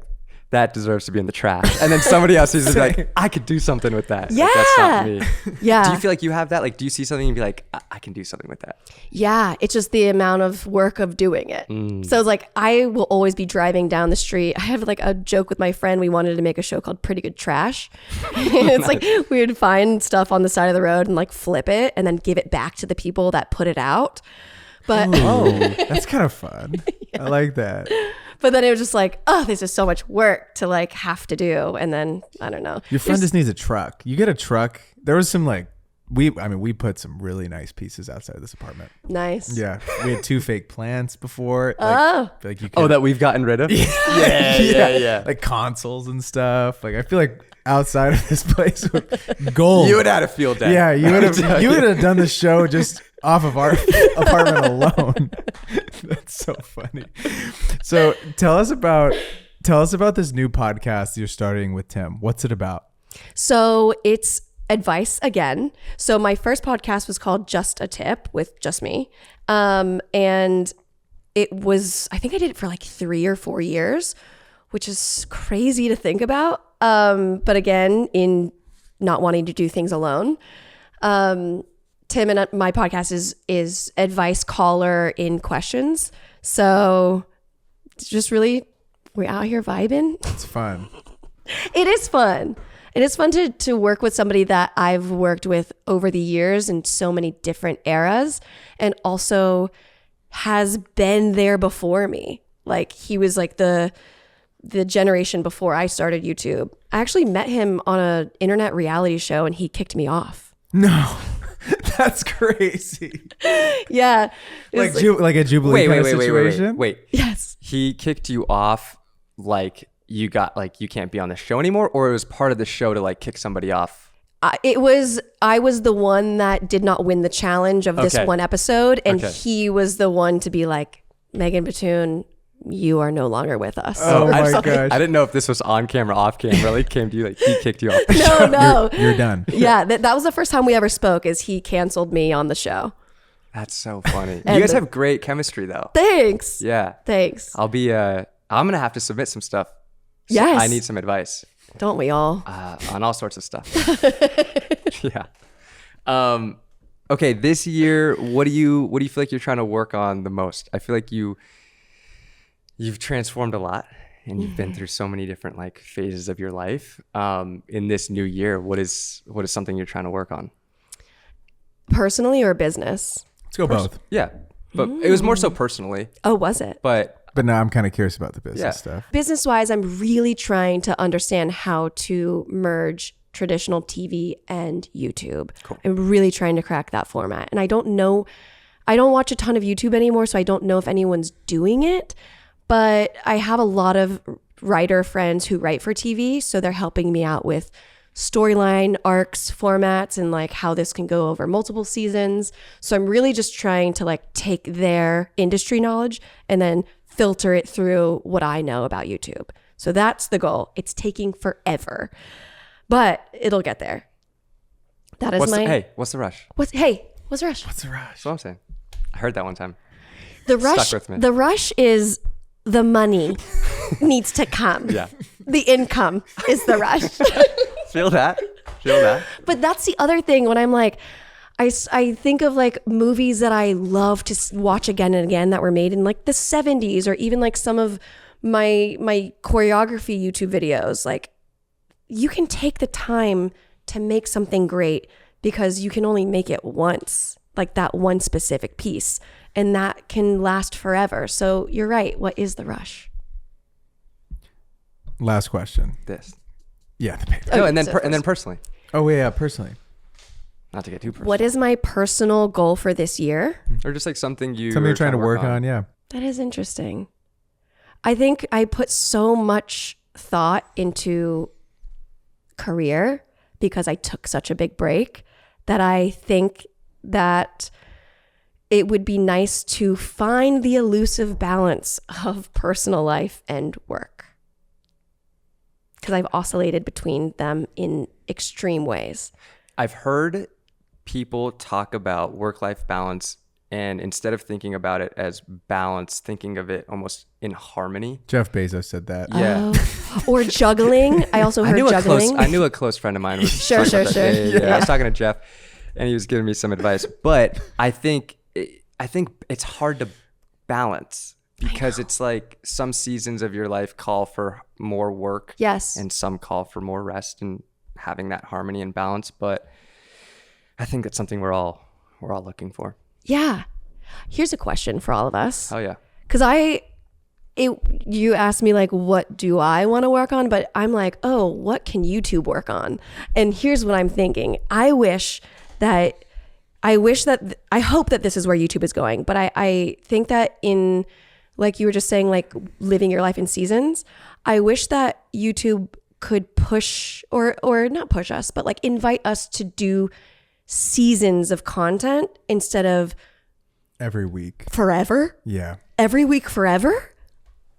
that deserves to be in the trash. And then somebody else is like, I could do something with that. Yeah. Like, that's not me. Yeah. Do you feel like you have that? Like, do you see something and be like, I can do something with that? Yeah. It's just the amount of work of doing it. So it's like, I will always be driving down the street. I have like a joke with my friend. We wanted to make a show called Pretty Good Trash. It's like, we would find stuff on the side of the road and like flip it and then give it back to the people that put it out. But that's kind of fun. Yeah. I like that. But then it was just like, oh, this is so much work to like have to do. And then I don't know. Your friend just needs a truck. You get a truck. There was some like, we put some really nice pieces outside of this apartment. Nice. Yeah. We had 2 fake plants before. Like you that we've gotten rid of? Yeah. Like consoles and stuff. Like I feel like outside of this place with gold. You would have had a field day. Yeah. You would have done the show just off of our apartment alone. That's so funny. So tell us about this new podcast you're starting with Tim. What's it about? So it's advice again. So my first podcast was called Just a Tip with just me. And it was, I think I did it for like 3 or 4 years, which is crazy to think about. But again, in not wanting to do things alone. Tim and my podcast is advice caller in questions. So it's just really, we're out here vibing. It's fun. It is fun. It is fun to work with somebody that I've worked with over the years in so many different eras and also has been there before me. Like he was like the generation before I started YouTube. I actually met him on an internet reality show and he kicked me off. No. That's crazy. Yeah. Like a Jubilee kind of situation? Wait. Yes. He kicked you off like you got like you can't be on the show anymore, or it was part of the show to like kick somebody off? I was the one that did not win the challenge of this one episode, and he was the one to be like, Megan Batoon, you are no longer with us. Oh my gosh. I didn't know if this was on camera, off camera. Like came to you, like he kicked you off. No. You're done. Yeah, that was the first time we ever spoke. Is he canceled me on the show? That's so funny. You guys have great chemistry though. Thanks. Yeah. Thanks. I'm gonna have to submit some stuff. So yes. I need some advice. Don't we all? On all sorts of stuff. Yeah. Okay, this year, what do you feel like you're trying to work on the most? I feel like you've transformed a lot and you've been through so many different like phases of your life. In this new year, what is something you're trying to work on? Personally or business? Let's go both. Yeah, but it was more so personally. Oh, was it? But now I'm kind of curious about the business stuff. Business-wise, I'm really trying to understand how to merge traditional TV and YouTube. Cool. I'm really trying to crack that format. And I don't watch a ton of YouTube anymore, so I don't know if anyone's doing it. But I have a lot of writer friends who write for TV, so they're helping me out with storyline arcs, formats, and like how this can go over multiple seasons. So I'm really just trying to like take their industry knowledge and then filter it through what I know about YouTube. So that's the goal. It's taking forever, but it'll get there. That is what's the rush? What's the rush? What's the rush? That's what I'm saying. I heard that one time. The rush. Stuck with me. The rush is the money needs to come. Yeah. The income is the rush. Feel that. But that's the other thing when I'm like, I think of like movies that I love to watch again and again that were made in like the 70s, or even like some of my choreography YouTube videos. Like, you can take the time to make something great because you can only make it once, like that one specific piece, and that can last forever. So you're right. What is the rush? Last question. This. Yeah, the paper. No, and then personally. Oh yeah, personally. Not to get too personal. What is my personal goal for this year? Or just like something you're trying to work on. Yeah. That is interesting. I think I put so much thought into career because I took such a big break that I think that it would be nice to find the elusive balance of personal life and work. Because I've oscillated between them in extreme ways. I've heard people talk about work-life balance, and instead of thinking about it as balance, thinking of it almost in harmony. Jeff Bezos said that. Yeah. Or juggling. I also heard juggling. I knew a close friend of mine was Sure. Yeah. I was talking to Jeff, and he was giving me some advice. But I think it's hard to balance because it's like some seasons of your life call for more work. Yes. And some call for more rest and having that harmony and balance. But I think that's something we're all looking for. Yeah. Here's a question for all of us. Oh yeah. Because you asked me like, what do I want to work on? But I'm like, oh, what can YouTube work on? And here's what I'm thinking. I hope that this is where YouTube is going. But I think that in, like you were just saying, like living your life in seasons, I wish that YouTube could push or not push us, but like invite us to do seasons of content instead of every week forever. Yeah. Every week forever?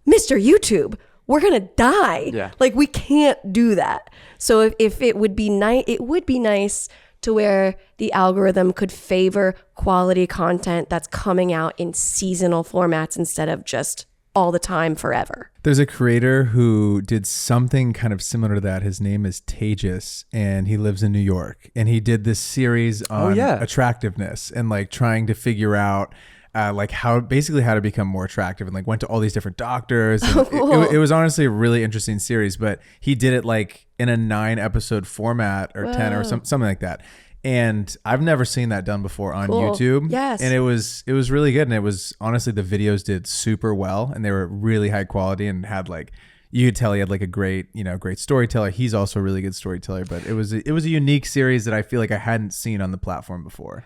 Mr. YouTube, we're going to die. Yeah. Like, we can't do that. So if it would be nice, it would be nice to where the algorithm could favor quality content that's coming out in seasonal formats instead of just all the time forever. There's a creator who did something kind of similar to that. His name is Tejas, and he lives in New York. And he did this series on attractiveness and like trying to figure out like how to become more attractive, and like went to all these different doctors. And it was honestly a really interesting series, but he did it like in a 9-episode format or 10 or something like that. And I've never seen that done before on YouTube. Yes. And it was really good. And it was honestly, the videos did super well, and they were really high quality, and had like, you could tell he had like a great storyteller. He's also a really good storyteller, but it was a unique series that I feel like I hadn't seen on the platform before.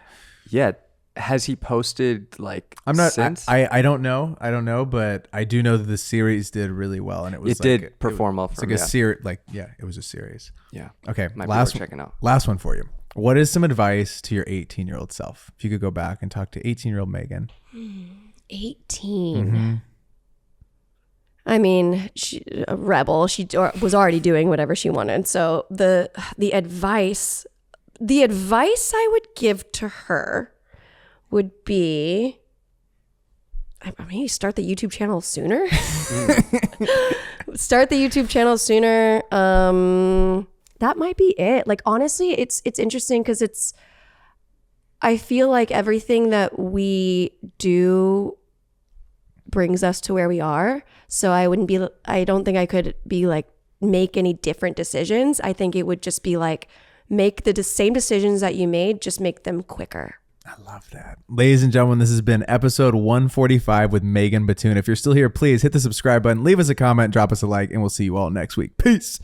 Yeah. Has he posted like since? I don't know, but I do know that the series did really well, and it did perform well for him. It was a series. Yeah. Okay. Might be worth checking out. Last one for you. What is some advice to your 18-year-old self? If you could go back and talk to 18-year-old Megan. 18. Mm-hmm. I mean, a rebel. She was already doing whatever she wanted. So the advice I would give to her would be, maybe start the YouTube channel sooner. Start the YouTube channel sooner. That might be it. Like, honestly, it's interesting because I feel like everything that we do brings us to where we are. So I don't think I could be like, make any different decisions. I think it would just be like, make the same decisions that you made, just make them quicker. I love that. Ladies and gentlemen, this has been episode 145 with Megan Batoon. If you're still here, please hit the subscribe button, leave us a comment, drop us a like, and we'll see you all next week. Peace.